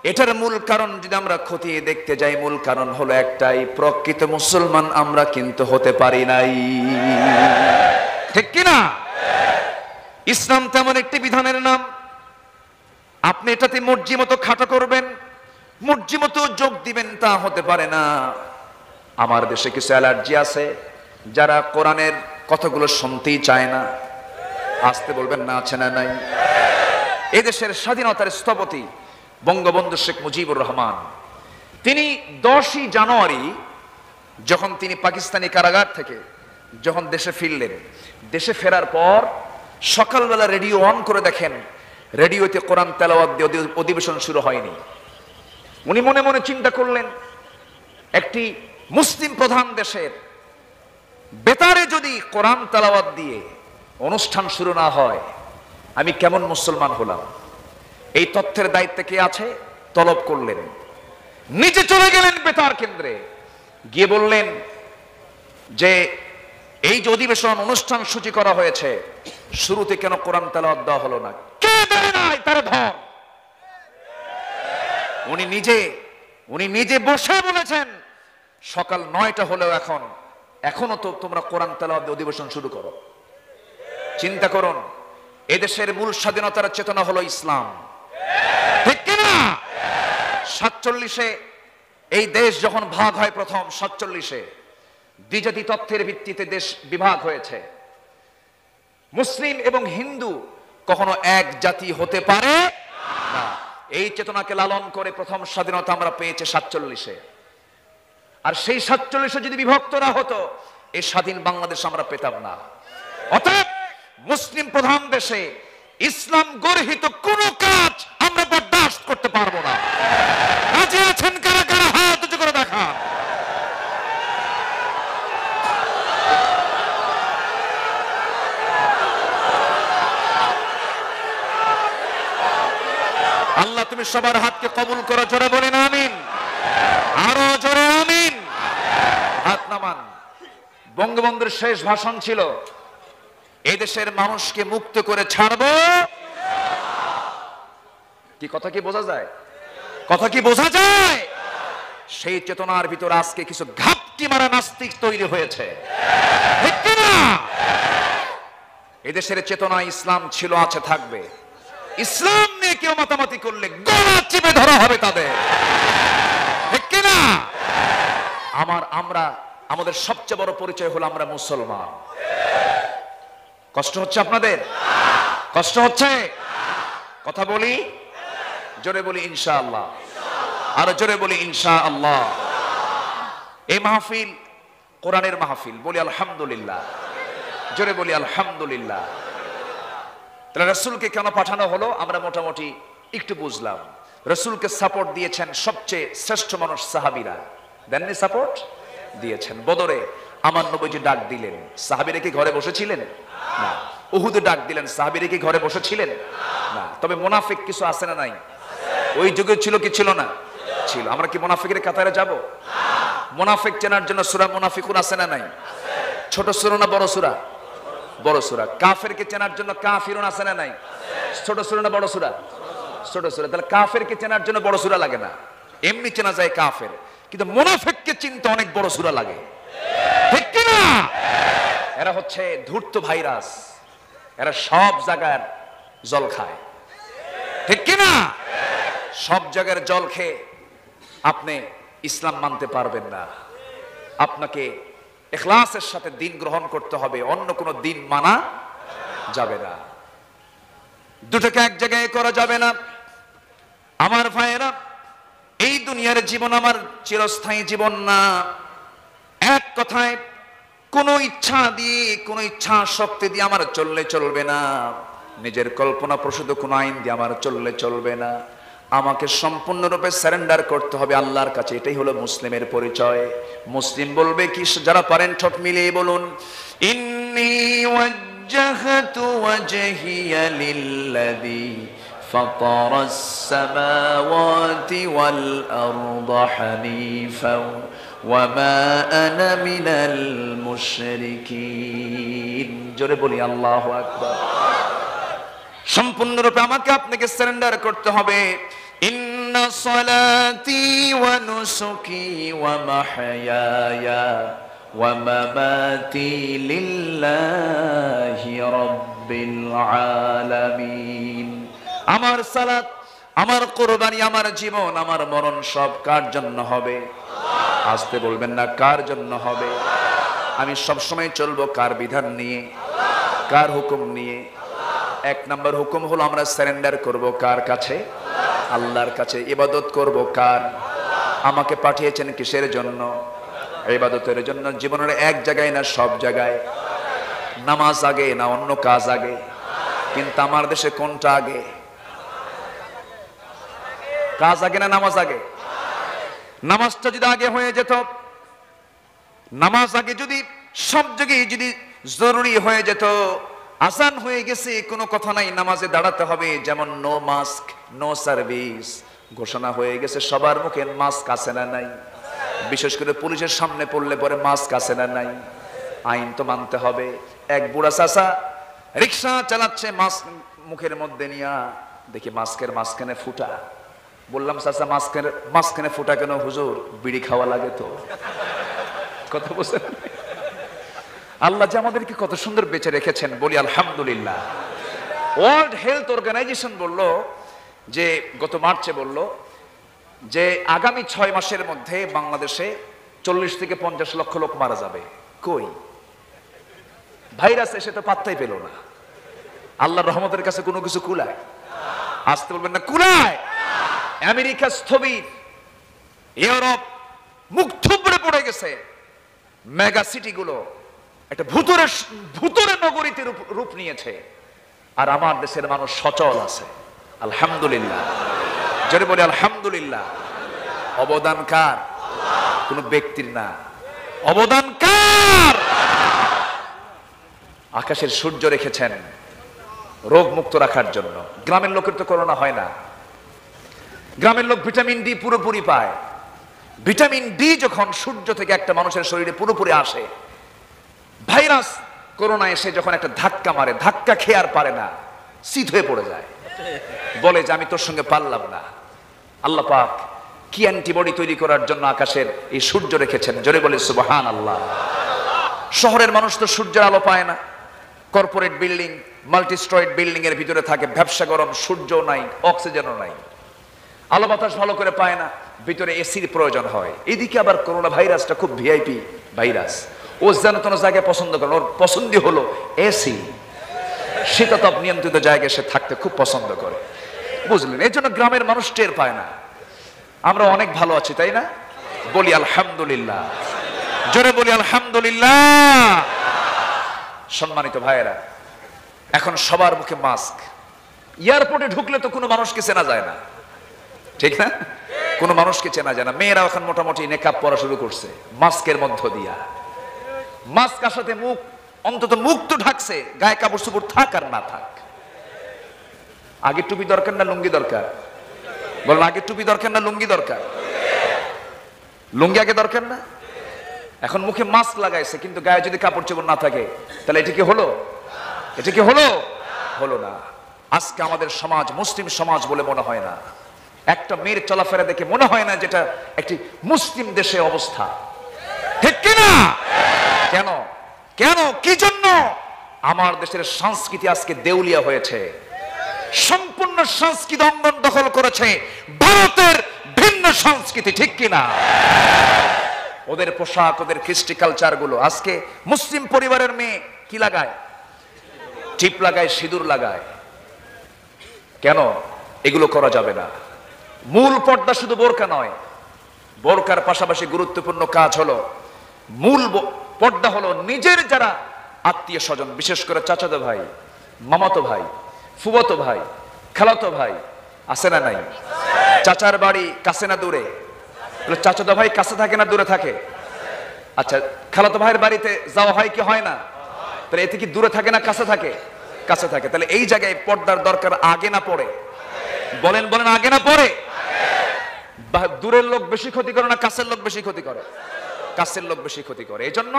এটার মূল কারণ যদি আমরা খতিয়ে দেখতে যাই, মূল কারণ হলো একটাই, প্রকৃত মুসলমান আমরা কিন্তু হতে পারি নাই, ঠিক কিনা? ইসলাম তেমন একটি বিধানের নাম, আপনি এটাতে মর্জি মতো খাটো করবেন, মর্জি মতো যোগ দিবেন, তা হতে পারে না। আমার দেশে কিছু অ্যালার্জি আছে যারা কোরআনের কথাগুলো শুনতেই চায় না। আসতে বলবেন না, আছে না নাই? এদেশের স্বাধীনতার স্থপতি বঙ্গবন্ধু শেখ মুজিবুর রহমান, তিনি 10ই জানুয়ারি যখন তিনি পাকিস্তানি কারাগার থেকে যখন দেশে ফিরলেন, দেশে ফেরার পর সকালবেলা রেডিও অন করে দেখেন, রেডিওতে কোরআন তেলাওয়াত দিয়ে অধিবেশন শুরু হয়নি। উনি মনে মনে চিন্তা করলেন, একটি মুসলিম প্রধান দেশের বেতারে যদি কোরআন তেলাওয়াত দিয়ে অনুষ্ঠান শুরু না হয়, আমি কেমন মুসলমান হলাম? এই তথ্যের দায়িত্বে কে আছে? তলব করলেন, নিজে চলে গেলেন বেতার কেন্দ্রে, গিয়ে বললেন যে এই যে অধিবেশন অনুষ্ঠান সূচি করা হয়েছে, শুরুতে কেন কোরআন তেলাওয়াত দেওয়া হলো না? কে দেয় নাই তার ধর? উনি নিজে বসে বলেছেন, সকাল 9টা হলেও এখনো তো তোমরা কোরআন তেলাওয়াত দিয়ে অধিবেশন শুরু করো। চিন্তা করুন, এদেশের মূল স্বাধীনতার চেতনা হলো ইসলাম, ঠিক কিনা? 47-এ এই দেশ যখন ভাগ হয়, প্রথম 47-এ দ্বিজাতি তত্ত্বের ভিত্তিতে দেশ বিভাগ হয়েছে। মুসলিম এবং হিন্দু কখনো এক জাতি হতে পারে না। এই চেতনাকে লালন করে প্রথম স্বাধীনতা আমরা পেয়েছি 47-এ। আর সেই 47 যদি বিভক্ত না হতো এই স্বাধীন বাংলাদেশ আমরা পেতাম না। অতএব মুসলিম প্রধান দেশে ইসলাম গর্হিত কোন কাজ আমরা বরদাস্ত করতে পারবো না। রাজি আছেন কারা কারা? হাত উঁচু করে দেখান। আল্লাহ তুমি সবার হাতকে কবুল করো, জোরে বলেন আমিন, আরো জোরে আমিন। হাত নামান। বঙ্গবন্ধুর শেষ ভাষণ ছিল এই দেশের মানুষকে মুক্ত করে ছাড়বো। কি কথা কি বোঝা যায়? কথা কি বোঝা যায়? সেই চেতনার ভিতর আজকে কিছু ঘাপটি মারা নাস্তিক তৈরি হয়েছে, ঠিক না? এদেশের চেতনা ইসলাম ছিল, আছে, থাকবে। ইসলাম নিয়ে কেউ মাতামাতি করলে গলা চিপে ধরা হবে তাদের, ঠিক না? আমাদের সবচেয়ে বড় পরিচয় হলো আমরা মুসলমান। কষ্ট হচ্ছে আপনাদের? কষ্ট হচ্ছে? কথা বলি, জোরে বলি ইনশাআল্লাহ, আরো জোরে বলি ইনশাআল্লাহ। এই মাহফিল কোরআনের মাহফিল, বলি আলহামদুলিল্লাহ, জোরে বলি আলহামদুলিল্লাহ। তাহলে রাসূলকে কেন পাঠানো হলো আমরা মোটামুটি একটু বুঝলাম। রাসূলকে সাপোর্ট দিয়েছেন সবচেয়ে শ্রেষ্ঠ মানুষ সাহাবীরা, দেননি? সাপোর্ট দিয়েছেন। বদরে আমার নবীজি ডাক দিলেন, সাহাবীরা কি ঘরে বসেছিলেন? না। উহুদে ডাক দিলেন, সাহাবীরা কি ঘরে বসেছিলেন? না। তবে মুনাফিক কিছু আছে না নাই? ওই যুগে ছিল কি ছিল না? ছিল। আমরা কি মুনাফিকের কাতারে যাব? মুনাফিক চেনার জন্য সূরা মুনাফিকুন আছে না নাই? ছোট সূরা না বড় সূরা? বড় সূরা। কাফেরকে চেনার জন্য কাফিরুন আছে না নাই? ছোট সূরা না বড় সূরা? ছোট সূরা। তাহলে কাফেরকে চেনার জন্য বড় সূরা লাগে না, এমনি চেনা যায় কাফের। কিন্তু মুনাফিককে চিনতে অনেক বড় সূরা লাগে, ঠিক কি না? এরা হচ্ছে ধূর্ত ভাইরাস, এরা সব জায়গার জল খায়, ঠিক কি না? সব জায়গার জল খেয়ে আপনি ইসলাম মানতে পারবেন না। আপনাকে ইখলাসের সাথে দিন গ্রহণ করতে হবে, অন্য কোনো দিন মানা যাবে না। দুটোকে এক জায়গায় করা যাবে না। আমার ভাইয়েরা, এই দুনিয়ার জীবন আমার চিরস্থায়ী জীবন না। এক কথায় কোনো ইচ্ছা দিয়ে, কোনো ইচ্ছা শক্তি দিয়ে আমার চললে চলবে না। নিজের কল্পনা প্রসূত কোনো আইন দিয়ে আমার চললে চলবে না। আমাকে সম্পূর্ণরূপে সারেন্ডার করতে হবে আল্লাহর কাছে। এটাই হলো মুসলিমের পরিচয়। মুসলিম বলবে কি? যারা পারেন ঠোঁট মিলিয়ে বলুন, ইন্নী ওয়াজ্জাহতু ওয়াজহিয়া লিল্লাযী ফাতারাস সামাওয়াতি ওয়াল আরদা হানিফাও ওয়া মা আনা মিনাল মুশরিকিন। জোরে বলি আল্লাহু আকবার। সম্পূর্ণরূপে আমাকে আপনাকে সারেন্ডার করতে হবে। ইন্না সালাতি ওয়া নুসুকি ওয়া মাহইয়ায়া ওয়া মামাতি লিল্লাহি রাব্বিল আলামিন। আমার সালাত, আমার কুরবানি, আমার জীবন, আমার মরণ সব কার জন্য হবে? আসতে বলবেন না, কার জন্য হবে? আমি সব সময় চলবো কার বিধান নিয়ে, কার হুকুম নিয়ে? এক নম্বর হুকুম হলো আমরা সারেন্ডার করব কার কাছে? আল্লাহর কাছে। ইবাদত করব কার? আমাকে পাঠিয়েছেন কিসের জন্য? ইবাদতের জন্য। জীবনের এক জায়গায় না সব জায়গায়। নামাজ আগে না অন্য কাজ আগে? কিন্তু আমার দেশে কোনটা আগে? কাজ আগে না নামাজ আগে? নামাজটা যদি আগে হয়ে যেত, নামাজ আগে যদি সব জায়গায় যদি জরুরি হয়ে যেত, আসান হয়ে গেছে, কোনো কথা নাই, নামাজে দাঁড়াতে হবে, যেমন নো মাস্ক নো সার্ভিস ঘোষণা হয়ে গেছে, সবার মুখে মাস্ক আছে না নাই? বিশেষ করে পুলিশের সামনে পড়লে পরে মাস্ক আছে না নাই? আইন তো মানতে হবে। এক বুড়া চাচা রিক্সা চালাচ্ছে, মাস্ক মুখের মধ্যে নিয়ে, দেখি মাস্কের মাঝখানে ফুটা। বললাম, চাচা মাস্কের মাঝখানে ফুটা কেন? হুজুর বিড়ি খাওয়া লাগে তো। কথা বলছেন? আল্লাহ যে আমাদেরকে কত সুন্দর বেঁচে রেখেছেন, বলি আলহামদুলিল্লাহ। ওয়ার্ল্ড হেলথ অর্গানাইজেশন বলল যে, গত মার্চে বলল যে আগামী 6 মাসের মধ্যে বাংলাদেশে 40 থেকে 50 লক্ষ লোক মারা যাবে। কই ভাইরাস এসে তো পাত্তাই পেল না। আল্লাহর রহমতের কাছে কোনো কিছু কুলায়? আসতে বলবেন না, কুলায়। আমেরিকা স্থবির, ইউরোপ মুখ থুবড়ে পড়ে গেছে। মেগা সিটিগুলো একটা ভুতুরে নগরীতে রূপ নিয়েছে, আর আমার দেশের মানুষ সচল আছে। আলহামদুলিল্লাহ, যদি বলি আলহামদুলিল্লাহ। অবদান কার? কোন ব্যক্তির না, অবদান কার? আকাশের সূর্য রেখেছেন রোগ মুক্ত রাখার জন্য। গ্রামের লোকের তো করোনা হয় না। গ্রামের লোক ভিটামিন ডি পুরোপুরি পায়। ভিটামিন ডি যখন সূর্য থেকে একটা মানুষের শরীরে পুরোপুরি আসে, ভাইরাস করোনা এসে যখন একটা ধাক্কা মারে, ধাক্কা খেয়ে আর পারে না, শীত হয়ে পড়ে যায়, বলে যে আমি তোর সঙ্গে পারলাম না। আল্লাহ পাক কি অ্যান্টিবডি তৈরি করার জন্য আকাশের এই সূর্য রেখেছেন, জোরে বলে সুবহানাল্লাহ। শহরের মানুষ তো সূর্যের আলো পায় না, কর্পোরেট বিল্ডিং, মাল্টিস্ট্রয়েড বিল্ডিং এর ভিতরে থাকে, ব্যবসা গরম, সূর্য নাই, অক্সিজেনও নাই, আলো বাতাস ভালো করে পায় না, ভিতরে এসির প্রয়োজন হয়। এদিকে আবার করোনা ভাইরাসটা খুব ভিআইপি ভাইরাস, ও যেন কোনো জায়গায় পছন্দ করে, ওর পছন্দই হলো এসি, শীতাতপ নিয়ন্ত্রিত জায়গায় সে থাকতে খুব পছন্দ করে, বুঝলেন? এই জন্য গ্রামের মানুষ টের পায় না। আমরা অনেক ভালো আছি, তাই না? বলি আলহামদুলিল্লাহ, জোরে বলি আলহামদুলিল্লাহ। সম্মানিত ভাইয়েরা, এখন সবার মুখে মাস্ক। এয়ারপোর্টে ঢুকলে তো কোনো মানুষকে চেনা যায় না, ঠিক না? কোনো মানুষকে চেনা যায় না। মেয়েরা এখন মোটামুটি নেকআপ পরা শুরু করছে মাস্কের মধ্য দিয়া। মাস্ক আসাতে মুখ, অন্তত মুখ তো ঢাকছে, গায়ে কাপড় চোপড় থাক আর না থাক। আগে টুপি দরকার না লুঙ্গি দরকার? বলেন, আগে টুপি দরকার না লুঙ্গি দরকার? লুঙ্গি আগে দরকার না? এখন মুখে মাস্ক লাগাইছে, কিন্তু গায়ে যদি কাপড় চোপড় না থাকে, তাহলে এটা কি হলো? এটা কি হলো? হলো না। আজকে আমাদের সমাজ মুসলিম সমাজ বলে মনে হয় না। একটা মেয়ের চলাফেরা দেখে মনে হয় না যেটা একটি মুসলিম দেশে অবস্থা, ঠিক কিনা? কেন? কেন? কি জন্য? আমার দেশের সংস্কৃতি আজকে দেউলিয়া হয়েছে। সম্পূর্ণ সংস্কৃতি অঙ্গন দখল করেছে ভারতের ভিন্ন সংস্কৃতি, ঠিক কিনা? ওদের পোশাক, ওদের কৃষ্টি কালচার গুলো। আজকে মুসলিম পরিবারের মেয়ে কি লাগায়? টিপ লাগায়, সিঁদুর লাগায়। কেন? এগুলো করা যাবে না। মূল পর্দা শুধু বোরকা নয়, বোরকার পাশাপাশি গুরুত্বপূর্ণ কাজ হলো, মূল পর্দা হলো নিজের যারা আত্মীয় স্বজন, বিশেষ করে চাচাতো ভাই, মামাতো ভাই, ফুফাতো ভাই, খালাতো ভাই, আছে না নাই? চাচার বাড়ি কাছে না দূরে? চাচাতো ভাই কাছে থাকে না দূরে থাকে? আচ্ছা, খালাতো ভাইয়ের বাড়িতে যাওয়া হয় কি হয় না? তাহলে এতে কি দূরে থাকে না কাছে থাকে? কাছে থাকে। তাহলে এই জায়গায় পর্দার দরকার আগে না পড়ে? বলেন বলেন, আগে না পড়ে? দূরের লোক বেশি ক্ষতি করে না কাছের লোক বেশি ক্ষতি করে? কাছের লোক বেশি ক্ষতি করে। এই জন্য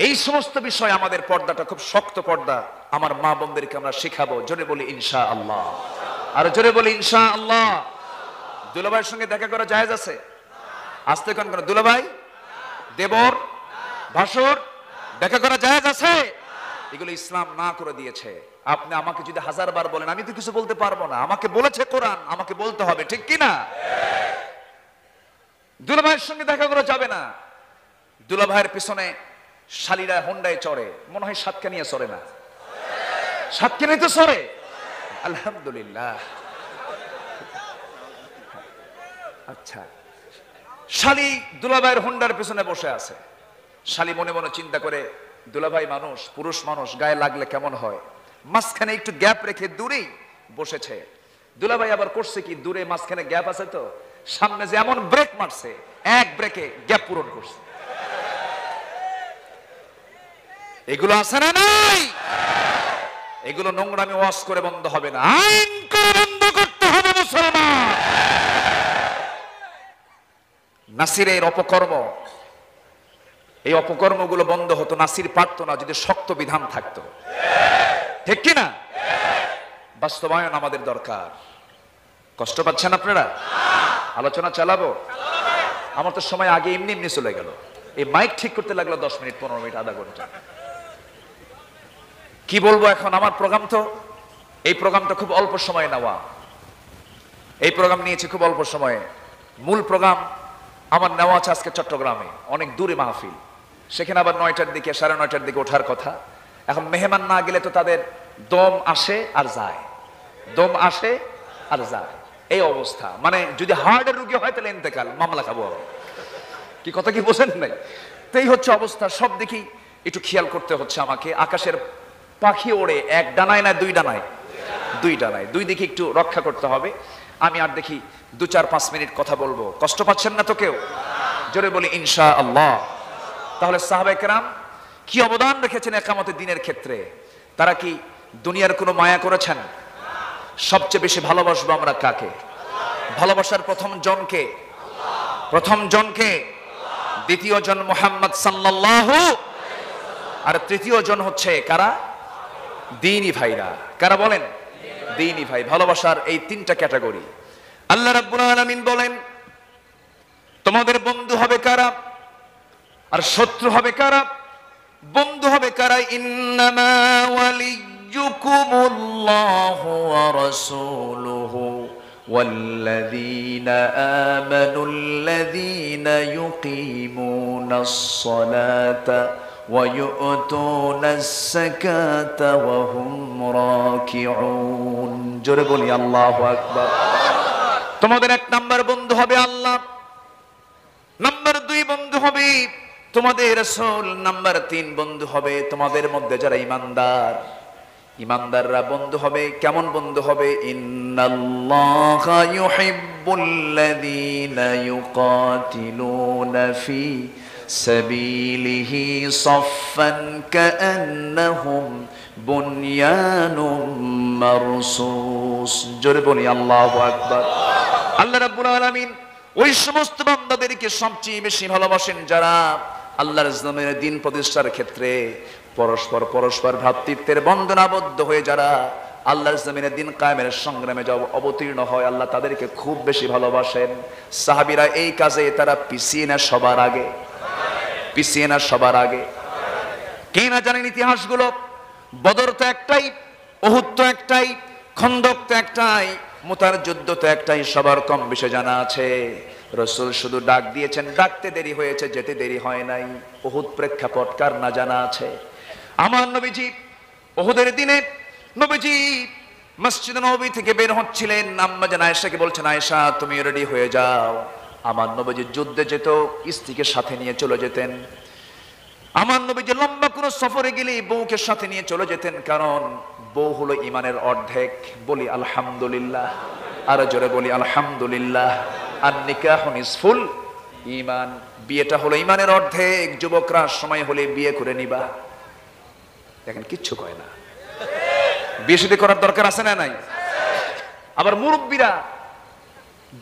এই সমস্ত বিষয় আমাদের পর্দাটা খুব শক্ত পর্দা। আমার মা বোনদেরকে আমরা শিখাবো, জোরে বলি ইনশাআল্লাহ। আর জোরে বলি ইনশাআল্লাহ। দুলাভাইয়ের সঙ্গে দেখা করা জায়েজ আছে? আসতে কোন কোন দুলাভাই, দেবর, ভাসুর দেখা করা জায়েজ আছে? এগুলো ইসলাম না করে দিয়েছে। আপনি আমাকে যদি 1000 বার বলেন, আমি তো কিছু বলতে পারবো না। আমাকে বলেছে কোরআন, আমাকে বলতে হবে, ঠিক কিনা? দুলাভাইয়ের সঙ্গে দেখা করা যাবে না। দুলাভাইয়ের পিছনে শালীরা হোন্ডায় চড়ে, মনে হয় সাতকানিয়া চড়ে না? সাতকানিয়া তো চড়ে, আলহামদুলিল্লাহ। আচ্ছা, শালী দুলাভাইয়ের হোন্ডার পিছনে বসে আছে। শালী মনে মনে চিন্তা করে, দুলাভাই মানুষ, পুরুষ মানুষ, গায়ে লাগলে কেমন হয়, মাঝখানে একটু গ্যাপ রেখে দূরেই বসেছে। দুলাভাই আবার করছে কি, দূরে মাঝখানে গ্যাপ আছে তো, সামনে যে এমন ব্রেক মারছে, এক ব্রেকে গ্যাপ পূরণ করছে। এগুলো আছে না নাই? এগুলো নোংরামি ওয়াজ করে বন্ধ হবে না, আইন করে বন্ধ করতে হবে মুসলমান। নাসিরের অপকর্ম, এই অপকর্মগুলো বন্ধ হতো, নাসির পারতো না যদি শক্ত বিধান থাকতো, ঠিক কিনা? বাস্তবায়ন আমাদের দরকার। কষ্ট পাচ্ছেন আপনারা? আলোচনা চালাবো? আমার তো সময় আগে এমনি এমনি চলে গেল। এই মাইক ঠিক করতে লাগলো 10 মিনিট, 15 মিনিট, আধা ঘন্টা। কি বলবো এখন? আমার প্রোগ্রাম তো, এই প্রোগ্রামটা খুব অল্প সময়ে নেওয়া। এই প্রোগ্রাম নিয়েছি খুব অল্প সময়ে। মূল প্রোগ্রাম আমার নেওয়া আছে আজকে চট্টগ্রামে, অনেক দূরে মাহফিল। সেখানে আবার 9টার দিকে, 9:30টার দিকে ওঠার কথা। এখন মেহমান না গেলে তো তাদের দম আসে আর যায়, দম আসে আর যায়, এই অবস্থা। মানে যদি হার্টের রোগী হয় তাহলে ইন্তেকাল, মামলা খাবো। কি কথা কি বোঝেন নাই? তো এই হচ্ছে অবস্থা। সব দেখি একটু খেয়াল করতে হচ্ছে আমাকে। আকাশের পাখি ওড়ে এক ডানায় না দুই ডানায়? দুই ডানায়। দুই দিকে একটু রক্ষা করতে হবে। আমি আর দেখি 2-4-5 মিনিট কথা বলবো। কষ্ট পাচ্ছেন না তো কেউ? জোরে বলি ইনশাআল্লাহ। তাহলে সাহাবায়ে কেরাম কি অবদান রেখেছেন ইকামতের দ্বীনের ক্ষেত্রে? তারা কি দুনিয়ার কোনো মায়া করেছেন? সবচেয়ে বেশি ভালোবাসবো আমরা কাকে? ভালোবাসার প্রথম জনকে? প্রথম জনকে? দ্বিতীয় জন মুহাম্মদ সাল্লাল্লাহু, আর তৃতীয় জন হচ্ছে কারা? দ্বীনি ভাইরা। কারা বলেন? দ্বীনি ভাই। ভালোবাসার এই 3টা ক্যাটাগরি। আল্লাহ রাব্বুল আলামিন বলেন তোমাদের বন্ধু হবে কারা আর শত্রু হবে কারা? বন্ধু হবে কারা? ইন্নামা ওয়ালিয়্যুকুমুল্লাহু ওয়া রাসূলুহু ওয়াল্লাযীনা আমানুল্লাযীনা ইউকিমুনাস সালাতা ওয়া ইউতুনাস যাকাতা ওয়া হুম রাকিউন। জোরে বলি আল্লাহু আকবার। তোমাদের 1 নাম্বার বন্ধু হবে আল্লাহ, নাম্বার 2 বন্ধু হবে তোমাদের রাসূল, নাম্বার 3 বন্ধু হবে তোমাদের মধ্যে যারা ঈমানদার। ঈমানদাররা বন্ধু হবে। কেমন বন্ধু হবে? ইন্নাল্লাহা ইউহিব্বুল্লাযীনা ইউকাতিলুনা ফি সাবিলিহি সাফফান কাআন্নাহুম বুনয়ানুম মারসুস। জোরে বলি আল্লাহু আকবার। আল্লাহ রাব্বুল আলামিন ওই সমস্ত বান্দাদেরকে সবচেয়ে বেশি ভালোবাসেন যারা আল্লাহর জমিনে দ্বীন প্রতিষ্ঠার ক্ষেত্রে পরস্পর ভ্রাতৃত্বের বন্ধনে আবদ্ধ হয়ে যারা আল্লাহর জমিনে দ্বীন কায়েমের সংগ্রামে অবতীর্ণ হয়, আল্লাহ তাদেরকে খুব বেশি ভালোবাসেন। সাহাবীরা এই কাজে তারা পিছিয়ে না সবার আগে, পিছিয়ে না সবার আগে। কে না জানেন ইতিহাসগুলো? বদর তো একটাই, উহুদ তো একটাই, খন্দক তো একটাই, মুতার যুদ্ধ তো একটাই, সবার কম বেশি জানা আছে। রাসূল শুধু ডাক দিয়েছেন, ডাকতে দেরি হয়েছে, যেতে দেরি হয় নাই। উহুদ প্রেক্ষাপট কার না জানা আছে? আমার নবীজি উহুদের দিনে নবীজি মসজিদে নববী থেকে বের হচ্ছিলেন, আম্মা জান আয়েশাকে বলছেন, আয়েশা তুমি রেডি হয়ে যাও। আমার নবীজি যুদ্ধে যেত, স্ত্রীকে সাথে নিয়ে চলে যেতেন। আমার নবীজি লম্বা কোনো সফরে গেলে বউকে সাথে নিয়ে চলে যেতেন, কারণ বউ হলো ঈমানের অর্ধেক। বলি আলহামদুলিল্লাহ। আর জোরে বলি আলহামদুলিল্লাহ। আর নিকাহু নিসফুল ঈমান, বিয়েটা হলো ঈমানের অর্ধেক। যুবকরা সময় হলে বিয়ে করে নিবা। দেখেন কিচ্ছু কয় না। বিয়ে শাদী করার দরকার আছে না নাই? আবার মুরব্বীরা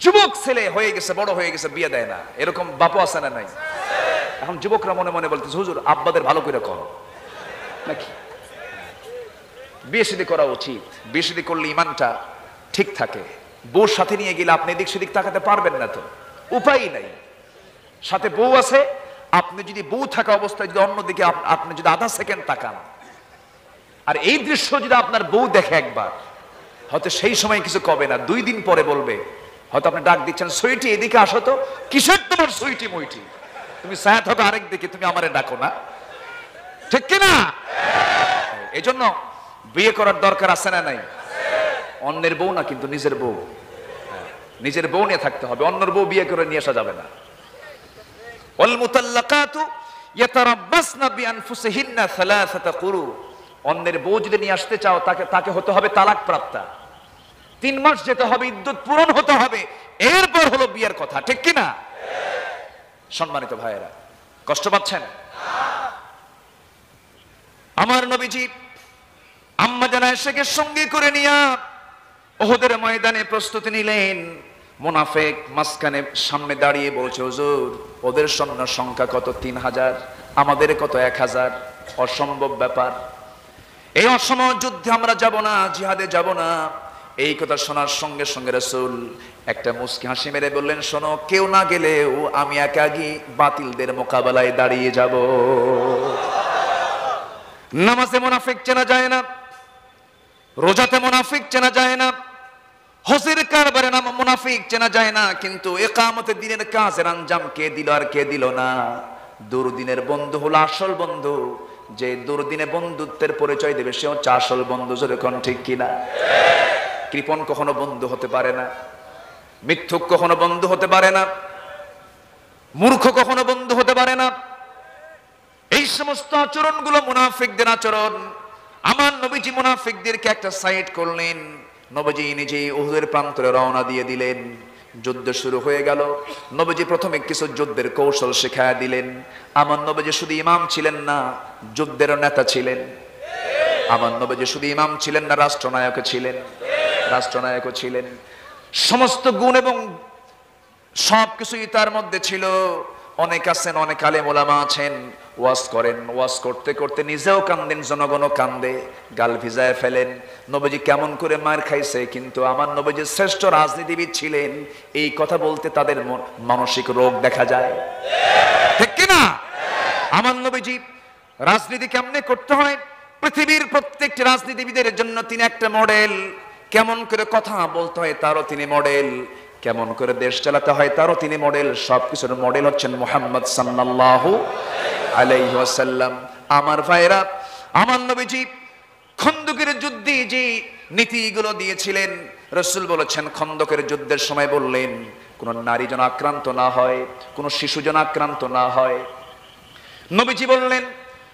যুবক ছেলে হয়ে গেছে, বড় হয়ে গেছে, বিয়ে দেয় না, এরকম বাপও আছে না নাই? এখন যুবকরা মনে মনে বলতেছে, হুজুর আব্বাদের ভালো করে করো নাকি, বিয়ে শাদী করা উচিত। বিয়ে শাদী করলে ঈমানটা ঠিক থাকে। বউর সাথে নিয়ে গেলে আপনি এদিক সেদিক তাকাতে পারবেন না, তো উপায় নাই। সাথে বউ আছে, আপনি যদি বউ থাকা অবস্থায় যদি অন্যদিকে আপনি যদি আধা সেকেন্ড তাকান, আর এই দৃশ্য যদি আপনার বউ দেখে একবার, হয়তো সেই সময় কিছু কবে না, 2 দিন পরে বলবে, হয়তো আপনি ডাক দিচ্ছেন, সুইটি এদিকে আসো তো, কিসের তোমার সুইটি মুইটি, তুমি ছায়া থাকো আরেক দিকে, তুমি আমারে ডাকো না, ঠিক কিনা? এই জন্য বিয়ে করার দরকার আছে না নাই? অন্যের বউ না, কিন্তু নিজের বউ। নিজের বউ নিয়ে থাকতে হবে, অন্যের বউ বিয়ে করে নিয়ে আসা যাবে না। ওয়াল মুতাল্লাকাতু ইয়াতারাব্বাসনা বিআনফুসিহিন্না সালাসাতা কুরু। অন্যের বউ যদি নিয়ে আসতে চাও, তাকে হতে হবে তালাক প্রাপ্তা, 3 মাস যেতে হবে, ইদ্যত পূরণ হতে হবে, এরপর হলো বিয়ের কথা, ঠিক কিনা? সম্মানিত ভাইয়েরা, কষ্ট পাচ্ছেন? আমার নবীজি আম্মা জান আয়েশাকে সঙ্গে করে নিয়ে উহুদের ময়দানে প্রস্তুতি নিলেন। মুনাফিক মাঝখানে সামনে দাঁড়িয়ে বলছে, হুজুর ওদের সৈন্য সংখ্যা কত? 3000, আমাদের কত? 1000। অসম্ভব ব্যাপার, এই অসম্ভব যুদ্ধে আমরা যাব না, জিহাদে যাব না। এই কথা শোনার সঙ্গে সঙ্গে রাসূল একটা মুস্কি হাসি মেরে বললেন, শোনো, কেউ না গেলেও আমি একাকী বাতিলদের মোকাবেলায় দাঁড়িয়ে যাব। নামাজে মুনাফিক চেনা যায় না, রোজাতে মুনাফিক চেনা যায় না, হজের কারবারে নাম মুনাফিক চেনা যায় না, কিন্তু ইকামতে দ্বীনের কাজের আঞ্জাম কে দিল আর কে দিল না? দুর্দিনের বন্ধু হলো আসল বন্ধু। যে দুর্দিনে বন্ধুত্বের পরিচয় দেবে সে হচ্ছে আসল বন্ধু। যেরকম ঠিক কিনা? কৃপণ কখনো বন্ধু হতে পারে না, মিথ্যুক কখনো বন্ধু হতে পারে না, মূর্খ কখনো বন্ধু হতে পারে না। এই সমস্ত আচরণগুলো মুনাফিকদের আচরণ। আমার নবীজি মুনাফিকদেরকে একটা সাইড করলেন। নবীজি নিজে উহুদের প্রান্তরে রওনা দিয়ে দিলেন। যুদ্ধ শুরু হয়ে গেল। নবীজি প্রথমে কিছু যুদ্ধের কৌশল শেখায়া দিলেন। আমার নবীজি শুধু ইমাম ছিলেন না, যুদ্ধের নেতা ছিলেন। আমার নবীজি শুধু ইমাম ছিলেন না, রাষ্ট্রনায়ক ছিলেন। সমস্ত গুণ এবং সবকিছুই তার মধ্যে ছিল। অনেক আছেন, অনেক আলেম ওলামা আছেন, ওয়াজ করেন, ওয়াজ করতে করতে নিজেও কান্দেন, জনগণও কান্দে, গাল ভিজায় ফেলেন। নবীজি কেমন করে মার খাইছে, কিন্তু আমার নবীজি শ্রেষ্ঠ রাজনীতিবিদ ছিলেন, এই কথা বলতে তাদের মানসিক রোগ দেখা যায়, ঠিক কিনা? আমার নবীজি রাজনীতি কেমনে করতে হয়, পৃথিবীর প্রত্যেকটি রাজনীতিবিদের জন্য তিনি একটা মডেল। কেমন করে কথা বলতে হয় তারও তিনি মডেল, কেমন করে দেশ চালাতে হয় তারও তিনি মডেল। সবকিছুর মডেল হচ্ছেন মুহাম্মদ সাল্লাল্লাহু আলাইহি ওয়াসাল্লাম। আমার ভাইরা, আমার নবীজি খন্দকের যুদ্ধে যে নীতিগুলো দিয়েছিলেন, রাসূল বলেছেন খন্দকের যুদ্ধের সময় বললেন কোন নারী যেন আক্রান্ত না হয়, কোন শিশু যেন আক্রান্ত না হয়। নবীজি বললেন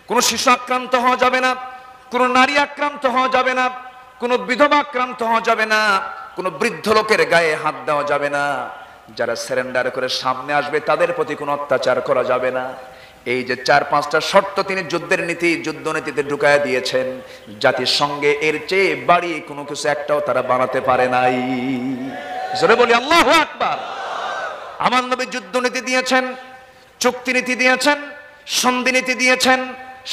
কোন শিশু আক্রান্ত হওয়া যাবে না, কোন নারী আক্রান্ত হওয়া যাবে না, কোন বিধবা আক্রান্ত হওয়া যাবে না, কোন বৃদ্ধ লোকের গায়ে হাত দেওয়া যাবে না, যারা সারেন্ডার করে সামনে আসবে তাদের প্রতি কোনো অত্যাচার করা যাবে না। এই যে 4-5টা শর্ত তিনি যুদ্ধের নীতি, যুদ্ধনীতিতে ঢুকায় দিয়েছেন, জাতিসংঘে এর চেয়ে বাড়ি কোনো কিছু একটাও তারা বানাতে পারে নাই। জোরে বলি আল্লাহু আকবার। আমার নবী যুদ্ধনীতি দিয়েছেন, চুক্তিনীতি দিয়েছেন, সন্ধিনীতি দিয়েছেন,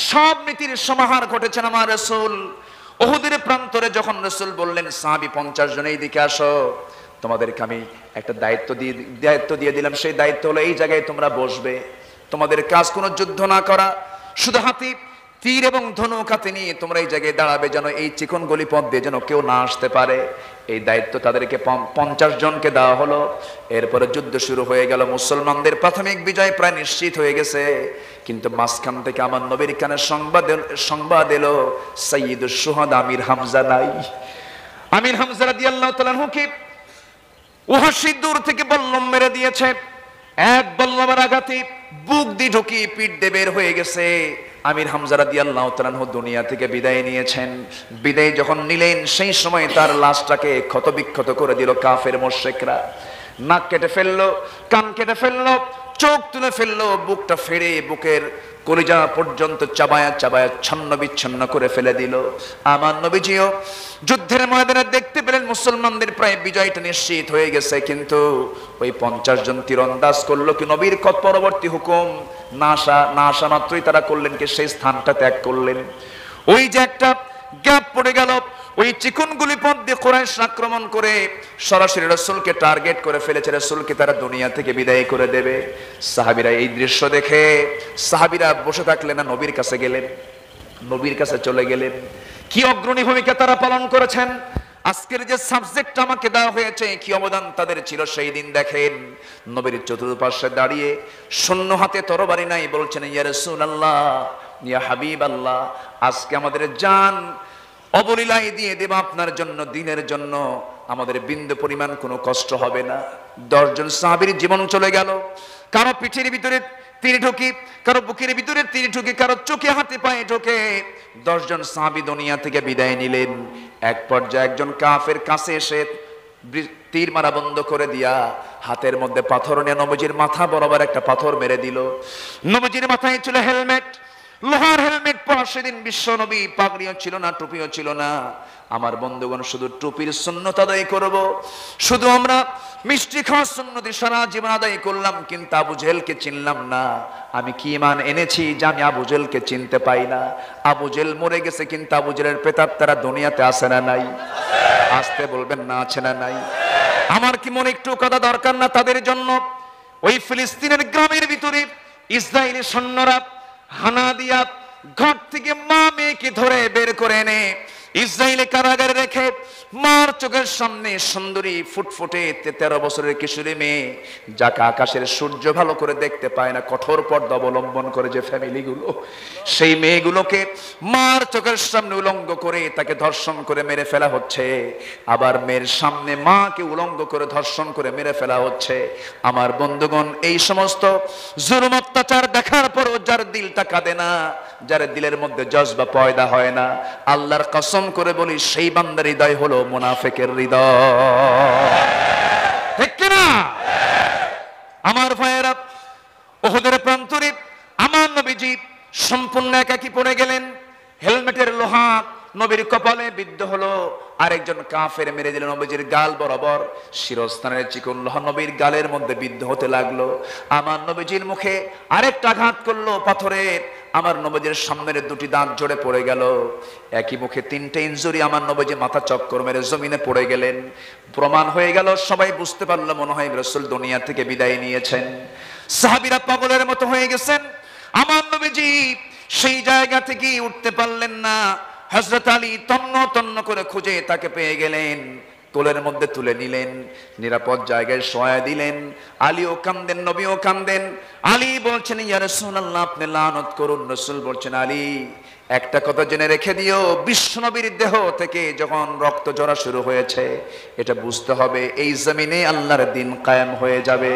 সব নীতির সমাহার ঘটেছেন আমার রাসূল। উহুদের প্রান্তরে যখন রাসূল বললেন সাহাবী 50 জন এইদিকে আসো, তোমাদেরকে আমি একটা দায়িত্ব দিয়ে দিলাম, সেই দায়িত্ব হলো এই জায়গায় তোমরা বসবে, তোমাদের কাজ কোনো যুদ্ধ না করা, শুধু হাতি তীর এবং ধনুক হাতে নিয়ে তোমরা এই জায়গায় দাঁড়াবে, যেন এই চিকন গলি পথ দিয়ে যেন কেউ না আসতে পারে। এই দায়িত্ব তাদেরকে 50 জনকে দেওয়া হলো। এরপরে যুদ্ধ শুরু হয়ে গেল। মুসলমানদের প্রাথমিক বিজয় প্রায় নিশ্চিত হয়ে গেছে, কিন্তু মাঝখান থেকে আমার নবীর কানে সংবাদ এলো সাইয়্যিদুশ শুহাদা আমির হামজা নাই। আমির হামজা রাদিয়াল্লাহু তাআলা আনহুকে ওয়াহশী দূর থেকে বল্লম মেরে দিয়েছে। এক বল্লমের আঘাতে বুক দিয়ে ঢুকি পিঠ দিয়ে বের হয়ে গেছে। আমির হামজা রাদিয়াল্লাহু তাআলা আনহু দুনিয়া থেকে বিদায় নিয়েছেন। বিদায় যখন নিলেন, সেই সময় তার লাশটাকে ক্ষতবিক্ষত করে দিল কাফের মুশরিকরা। নাক কেটে ফেললো, কান কেটে ফেললো, চোখ তুলে ফেললো, বুকটা ফেড়ে বুকের কলিজা পর্যন্ত চাবায়া চাবায়া ছন্ন বিচ্ছন্ন করে ফেলে দিল। আমার নবীজিও যুদ্ধের ময়দানে দেখতে পেলেন মুসলমানদের প্রায় বিজয়টা নিশ্চিত হয়ে গেছে, কিন্তু ওই 50 জন তীরন্দাজ করলো কি নবীর পরবর্তী হুকুম না আসা মাত্রই তারা করলেন কি সেই স্থানটা ত্যাগ করলেন। ওই যে একটা গ্যাপ পড়ে গেল, ওই চিকনগুলি পথ দিয়ে কুরাইশ আক্রমণ করে সরাসরি রাসূলকে টার্গেট করে ফেলেছে। রাসূলকে তারা দুনিয়া থেকে বিদায় করে দেবে। সাহাবীরা এই দৃশ্য দেখে সাহাবীরা বসে থাকলেন না, নবীর কাছে গেলেন, নবীর কাছে চলে গেলেন। কি অগ্রণী ভূমিকা তারা পালন করেছেন। আজকের যে সাবজেক্ট আমাকে দেওয়া হয়েছে, কি অবদান তাদের ছিল সেই দিন দেখেন। নবীর চতুর্পাশে দাঁড়িয়ে শূন্য হাতে তরবারি নাই, বলছেন ইয়া রাসূলুল্লাহ, ইয়া হাবিবাল্লাহ, আজকে আমাদের জান অবলীলায় দিয়ে দেব আপনার জন্য, দিনের জন্য, আমাদের বিন্দু পরিমাণ কোনো কষ্ট হবে না। 10 জন সাহাবীর জীবন চলে গেল। কারো পিঠের ভিতরে তীর ঢুকে, কারো বুকের ভিতরে তীর ঢুকে, কারো চোখে হাতে পায়ে ঢুকে 10 জন সাহাবী দুনিয়া থেকে বিদায় নিলেন। এক পর্যায়ে একজন কাফের কাছে এসে তীর মারা বন্ধ করে দিয়া হাতের মধ্যে পাথর নিয়ে নবীজির মাথা বরাবর একটা পাথর মেরে দিল। নবীজির মাথায় ছিল হেলমেট, লোহার হেলমেট পরা। সেদিন বিশ্ব নবী পাগড়িও ছিল না, টুপিও ছিল না। আমার বন্ধুগণ, শুধু টুপির সুন্নত আদায় করব, শুধু আমরা মিষ্টি খাওয়ার সুন্নতি সারা জীবন আদায় করলাম, কিন্তু আবু জেহেলকে চিনলাম না। আমি কি ঈমান এনেছি যে আমি আবু জেহেলকে চিনতে পাই না? আবু জেহেল মরে গেছে, কিন্তু আবু জেহেলের প্রেতাত্মারা দুনিয়াতে আছে না নাই? আসতে বলবেন না, আছে না নাই? আমার কি মনে একটু কথা দরকার না তাদের জন্য? ওই ফিলিস্তিনের গ্রামের ভিতরে ইসরায়েলি সৈন্যরা হানা দিয়া ঘর থেকে মা মেয়েকে ধরে বের করে এনে ইসরায়েলে কারাগারে রেখে মার চোখের সামনে সুন্দরী ফুটফুটে 13 বছরের কিশোরী মেয়ে, যাকে আকাশের সূর্য ভালো করে দেখতে পায় না, কঠোর পর্দা অবলম্বন করে যে ফ্যামিলিগুলো, সেই মেয়েগুলোকে মার চোখের সামনে উলঙ্গ করে তাকে ধর্ষণ করে মেরে ফেলা হচ্ছে। আবার মেয়ের সামনে মাকে উলঙ্গ করে ধর্ষণ করে মেরে ফেলা হচ্ছে। আমার বন্ধুগণ, এই সমস্ত জুলুম অত্যাচার দেখার পরও যার দিলটা কাঁদে না, যার দিলের মধ্যে জজবা পয়দা হয় না, আল্লাহর কসম করে বলি সেই বান্দার হৃদয় হলো মুনাফিকের হৃদয়। ঠিক কিনা? আমার ভাইয়েরা, উহুদের প্রান্তরে আমার নবীজি সম্পূর্ণ একাকী পড়ে গেলেন। হেলমেটের লোহা নবীর কপালে বিদ্ধ হলো, আরেকজন কাফের মেরে দিল নবীজির গাল বরাবর। শিরস্থানের চিকন লোহা নবীর গালের মধ্যে বিদ্ধ হতে লাগলো। আমার নবীজির মুখে আরেকটা আঘাত করলো পাথরের, আমার নবীজির সামনের দুটি দাঁত জোড়ে পড়ে গেল। একই মুখে 3টে ইনজুরি, আমার নবীজি মাথা চক্কর মেরে জমিনে পড়ে গেলেন। প্রমাণ হয়ে গেল, সবাই বুঝতে পারলো মনে হয় রাসূল দুনিয়া থেকে বিদায় নিয়েছেন। সাহাবীরা পাগলের মতো হয়ে গেছেন। আমার নবীজি সেই জায়গা থেকে উঠতে পারলেন না। হযরত আলী তন্ন তন্ন করে খুঁজে তাকে পেয়ে গেলেন, কোলের মধ্যে তুলে নিলেন, নিরাপদ জায়গায় শোয়া দিলেন। আলীও কাঁদেন, নবীও কাঁদেন। আলী বলছেন, ইয়া রাসূলুল্লাহ, আপনি লানত করুন। রাসূল বলছেন, আলী একটা কথা জেনে রেখে দিও, বিশ্বনবীর দেহ থেকে যখন রক্ত ঝরা শুরু হয়েছে, এটা বুঝতে হবে এই জমিনে আল্লাহর দ্বীন কায়েম হয়ে যাবে।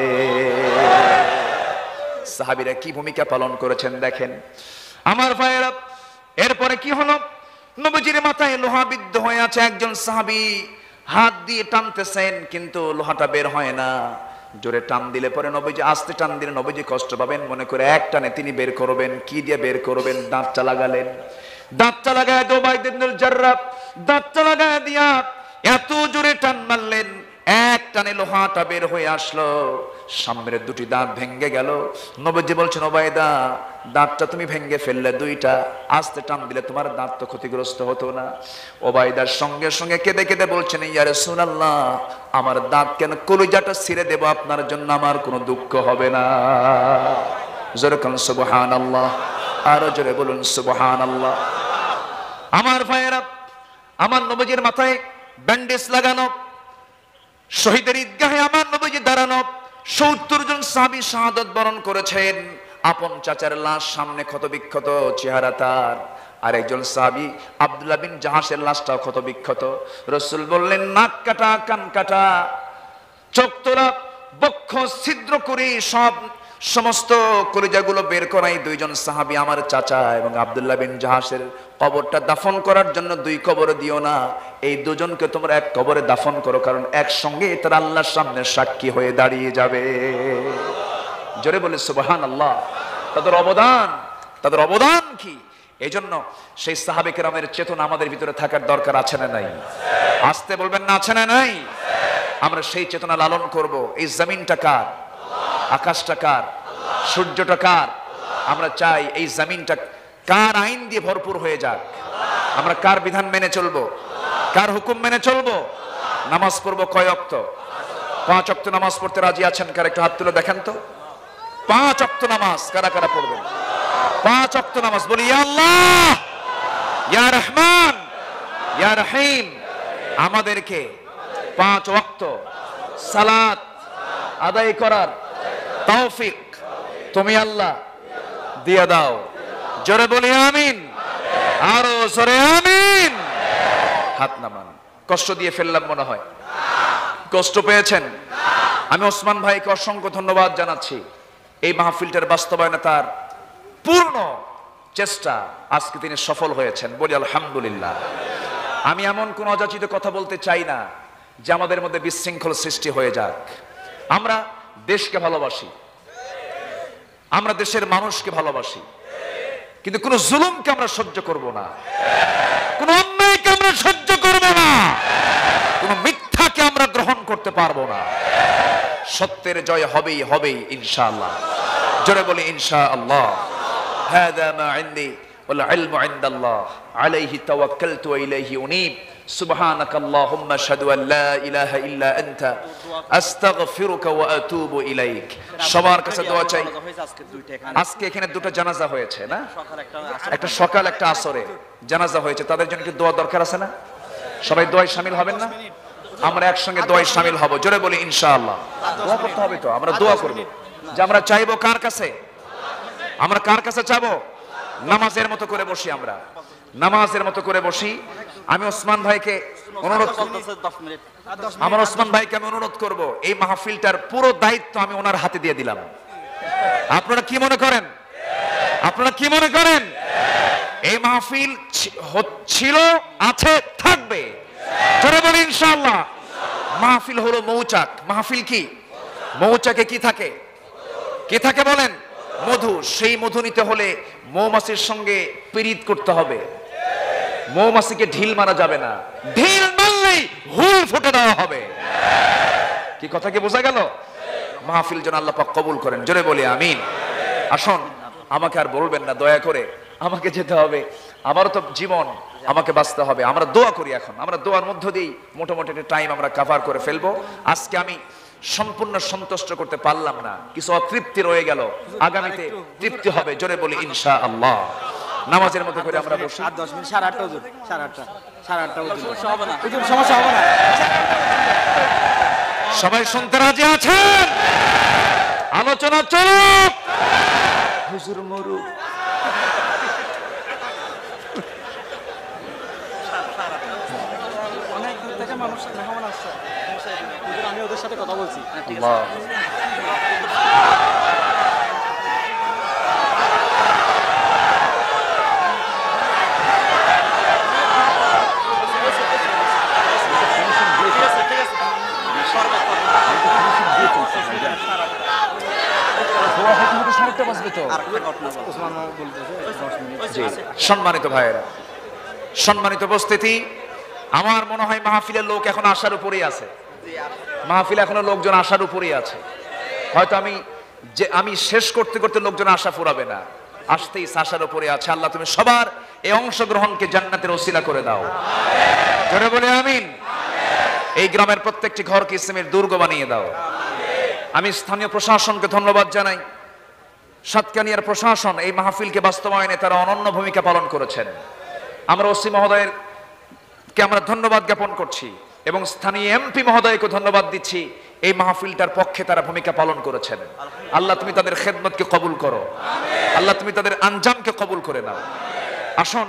সাহাবীরা কি ভূমিকা পালন করেছেন দেখেন। আমার ভাইয়েরা, এরপরে কি হলো? নবীজির মাথায় লোহা বিদ্ধ হয়ে আছে। একজন সাহাবী হাত দিয়ে টানতেছেন, কিন্তু লোহাটা বের হয় না। জোরে টান দিলে পরে নবীজি, আস্তে টান দিলে নবীজি কষ্ট পাবেন মনে করে এক টানে তিনি বের করবেন। কি দিয়ে বের করবেন? দাঁতটা লাগালেন। দাঁতটা লাগায় উবাইদ ইবনুল জাররাহ দাঁতটা লাগায় দিয়া এত জোরে টান মারলেন, এক টানে লোহাটা বের হয়ে আসলো। সামনের দুটি দাঁত ভেঙে গেল। নবীজি বলছেন, ওবায়দা, দাঁতটা তুমি ভেঙে ফেললে দুইটা, আস্তে টান দিলে তোমার দাঁত তো ক্ষতিগ্রস্ত হতো না। ওবায়দার সঙ্গে সঙ্গে কেঁদে কেঁদে বলছেন, ইয়া রাসূলুল্লাহ, আমার দাঁত কেন, কলিজাটা ছিঁড়ে দেব আপনার জন্য, আমার কোনো দুঃখ হবে না। জোরে বলুন সুবহানাল্লাহ, আরো জোরে বলুন সুবহানাল্লাহ। আমার ভাইয়েরা, আমার নবীজির মাথায় ব্যান্ডেজ লাগানো, শহীদের ঈদগাহে আমার নবীজি দাঁড়ানো। ৭০ জন সাহাবী শাহাদাত বরণ করেছেন। আপন চাচার লাশ সামনে, ক্ষত বিক্ষত চেহারা তার। আর একজন সাহাবী আব্দুল্লাহ বিন জাহাশের লাশটাও ক্ষত বিক্ষত। রাসূল বললেন, নাক কাটা, কান কাটা, চোখ তোলা, বক্ষ ছিদ্র করে সমস্ত কলিজাগুলো বের করাই দুইজন সাহাবী, আমার চাচা এবং আব্দুল্লাহ বিন জাহাশের কবরটা দাফন করার জন্য 2 কবরে দিও না, এই দুজনকে তোমরা এক কবরে দাফন করো, কারণ একসঙ্গে তারা আল্লাহর সামনে সাক্ষী হয়ে দাঁড়িয়ে যাবে। জোরে বলে সুবহানাল্লাহ। তাদের অবদান কি? এই জন্য সেই সাহাবে কেরামের চেতনা আমাদের ভিতরে থাকার দরকার আছে না নাই? আসতে বলবেন না, আছে না নাই? আমরা সেই চেতনা লালন করব। এই জমিনটা কার? আকাশটা কার? সূর্যটা কার? আমরা চাই এই জমিনটা কার আইন দিয়ে ভরপুর হয়ে যাক। আমরা কার বিধান মেনে চলবো? কার হুকুম মেনে চলবো? নামাজ পড়বো কয় ওয়াক্ত? 5 ওয়াক্ত নামাজ পড়তে রাজি আছেন? কার একটু হাত তুলে দেখেন তো। 5 ওয়াক্ত নামাজ কারা কারা পড়বেন? 5 ওয়াক্ত নামাজ বলি, ইয়া আল্লাহ, ইয়া রহমান, ইয়া রহিম, আমাদেরকে 5 ওয়াক্ত সালাত আদায় করার তৌফিক তুমি আল্লাহ দিয়ে দাও। জোরে বলি আমিন, আরো জোরে আমিন। হাত নামান। কষ্ট দিয়ে ফেললাম মনে হয়? কষ্ট পেয়েছেন? আমি ওসমান ভাইকে অসংখ্য ধন্যবাদ জানাচ্ছি। এই মাহফিলটার বাস্তবায়নে তার পূর্ণ চেষ্টা, আজকে তিনি সফল হয়েছেন, বলি আলহামদুলিল্লাহ। আমি এমন কোন অযাচিত কথা বলতে চাই না যে আমাদের মধ্যে বিশৃঙ্খল সৃষ্টি হয়ে যাক। আমরা দেশকে ভালোবাসি, আমরা দেশের মানুষকে ভালোবাসি, কিন্তু কোন জুলুমকে আমরা সহ্য করব না, কোন অন্যায়কে আমরা সহ্য করব না, কোন মিথ্যাকে আমরা গ্রহণ করতে পারবো না। সত্যের জয় হবেই হবেই ইনশাআল্লাহ। জোরে বলি ইনশাআল্লাহ। হাদা মা ইনদি ওয়াল ইলমু ইনদাল্লাহ আলাইহি তাওয়াক্কালতু ওয়া ইলাইহি উনীব। সুবহানাকাল্লাহুম্মা আশহাদু আন লা ইলাহা ইল্লা আনতা আস্তাগফিরুকা ওয়া আতুবু ইলাইক। সবার কাছে দোয়া চাই। আজকে এখানে দুটো জানাজা হয়েছে না, একটা সকাল একটা আসরে জানাজা হয়েছে, তাদের জন্য কি দোয়া দরকার আছে না? সবাই দোয়ায় শামিল হবেন না? আমরা একসঙ্গে দোয়ায় শামিল হব, জোরে বলি ইনশাআল্লাহ। দোয়া করতে হবে তো, আমরা দোয়া করব যে আমরা চাইবো কার কাছে, আমরা কার কাছে চাবো? নামাজের মতো করে বসি, আমরা নামাজের মতো করে বসি। আমি ওসমান ভাইকে অনুরোধ, আমার ওসমান ভাইকে আমি অনুরোধ করব, এই মাহফিলটার পুরো দায়িত্ব আমি ওনার হাতে দিয়ে দিলাম। আপনারা কি মনে করেন? আপনারা কি মনে করেন? এই মাহফিল ছিল, আছে, থাকবে, জোরে বলি ইনশাআল্লাহ। মাহফিল হলো মৌচাক। মাহফিল কি? মৌচাকে কি থাকে? কি থাকে বলেন? মধু। সেই মধু নিতে হলে মৌমাছির সঙ্গে পীড়িত করতে হবে। মৌমাছিকে ঢিল মারা যাবে না, ঢিল মারলেই হুল ফুটে দেওয়া হবে। কি কথা কি বোঝা গেল? মাহফিল যেন আল্লাহ পাক কবুল করেন, জোরে বলি আমিন। আসুন, আমাকে আর বলবেন না দয়া করে, আমাকে যেতে হবে, আমারও তো জীবন, আমাকে বাঁচতে হবে। আমরা দোয়া করি এখন, আমরা দোয়ার মধ্য দিয়েই মোটামুটি একটা টাইম আমরা কভার করে ফেলবো। আজকে আমি সম্পূর্ণ সন্তুষ্ট করতে পারলাম না, কিছু অতৃপ্তি রয়ে গেল, আগামীতে তৃপ্তি হবে, জোরে বলি ইনশাআল্লাহ। নামাজের মতো করে আমরা বসি। 10 মিনিট, 8:30 হুজুর, 8:30 সমস্যা হবে না, হুজুর সমস্যা হবে না। সবাই শুনতে রাজি আছেন? আলোচনা চলুক। হুজুর মরু অনেক দূর থেকে মানুষ মেহমান আসছে, হুজুর আমি ওদের সাথে কথা বলছি। আল্লাহ। সম্মানিত ভাইয়েরা, সম্মানিত উপস্থিতি, আমার মনে হয় মাহফিলের লোক এখন আসার উপরেই আছে। মাহফিল এখনো লোকজন আসার উপরেই আছে। হয়তো আমি শেষ করতে করতে লোকজন আশা ফুরাবে না, আসতেই আসার উপরে আছে। আল্লাহ তুমি সবার এই অংশগ্রহণকে জান্নাতের ওসিলা করে দাও, জোরে বলে আমিন। এই গ্রামের প্রত্যেকটি ঘরকে ইসলামের দুর্গ বানিয়ে দাও। আমি স্থানীয় প্রশাসনকে ধন্যবাদ জানাই। সাতকানিয়ার প্রশাসন এই মাহফিলকে বাস্তবায়নে তারা অনন্য ভূমিকা পালন করেছেন। আমরা ওসি মহোদয়কে আমরা ধন্যবাদ জ্ঞাপন করছি এবং স্থানীয় এমপি মহোদয়কে ধন্যবাদ দিচ্ছি, এই মাহফিলটার পক্ষে তারা ভূমিকা পালন করেছেন। আল্লাহ তুমি তাদের খেদমতকে কবুল করো, আল্লাহ তুমি তাদের আঞ্জামকে কবুল করে নাও। আসুন,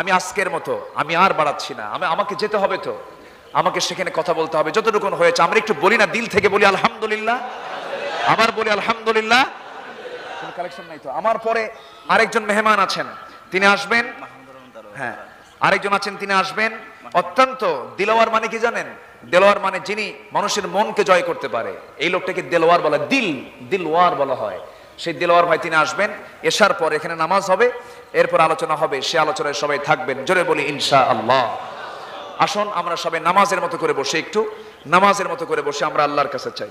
আমি আজকের মতো আমি আর বাড়াচ্ছি না, আমাকে যেতে হবে তো, আমাকে সেখানে কথা বলতে হবে যতটুকু হয়েছে। আমরা একটু বলি না, দিল থেকে বলি আলহামদুলিল্লাহ, আবার বলি আলহামদুলিল্লাহ। কোনো কালেকশন নাই তো? আমার পরে আরেকজন মেহমান আছেন, তিনি আসবেন। হ্যাঁ, আরেকজন আছেন, তিনি আসবেন। অত্যন্ত দিলওয়ার মানে কি জানেন? দেলোয়ার মানে যিনি মানুষের মনকে জয় করতে পারে, এই লোকটাকে দেলোয়ার বলা, দিলওয়ার বলা হয়। সেই দিলওয়ার ভাই তিনি আসবেন। এশার পর এখানে নামাজ হবে, এরপর আলোচনা হবে, সে আলোচনায় সবাই থাকবেন, জোরে বলি ইনশাআল্লাহ। আসুন আমরা সবাই নামাজের মতো করে বসে, একটু নামাজের মতো করে বসে আমরা আল্লাহর কাছে চাই।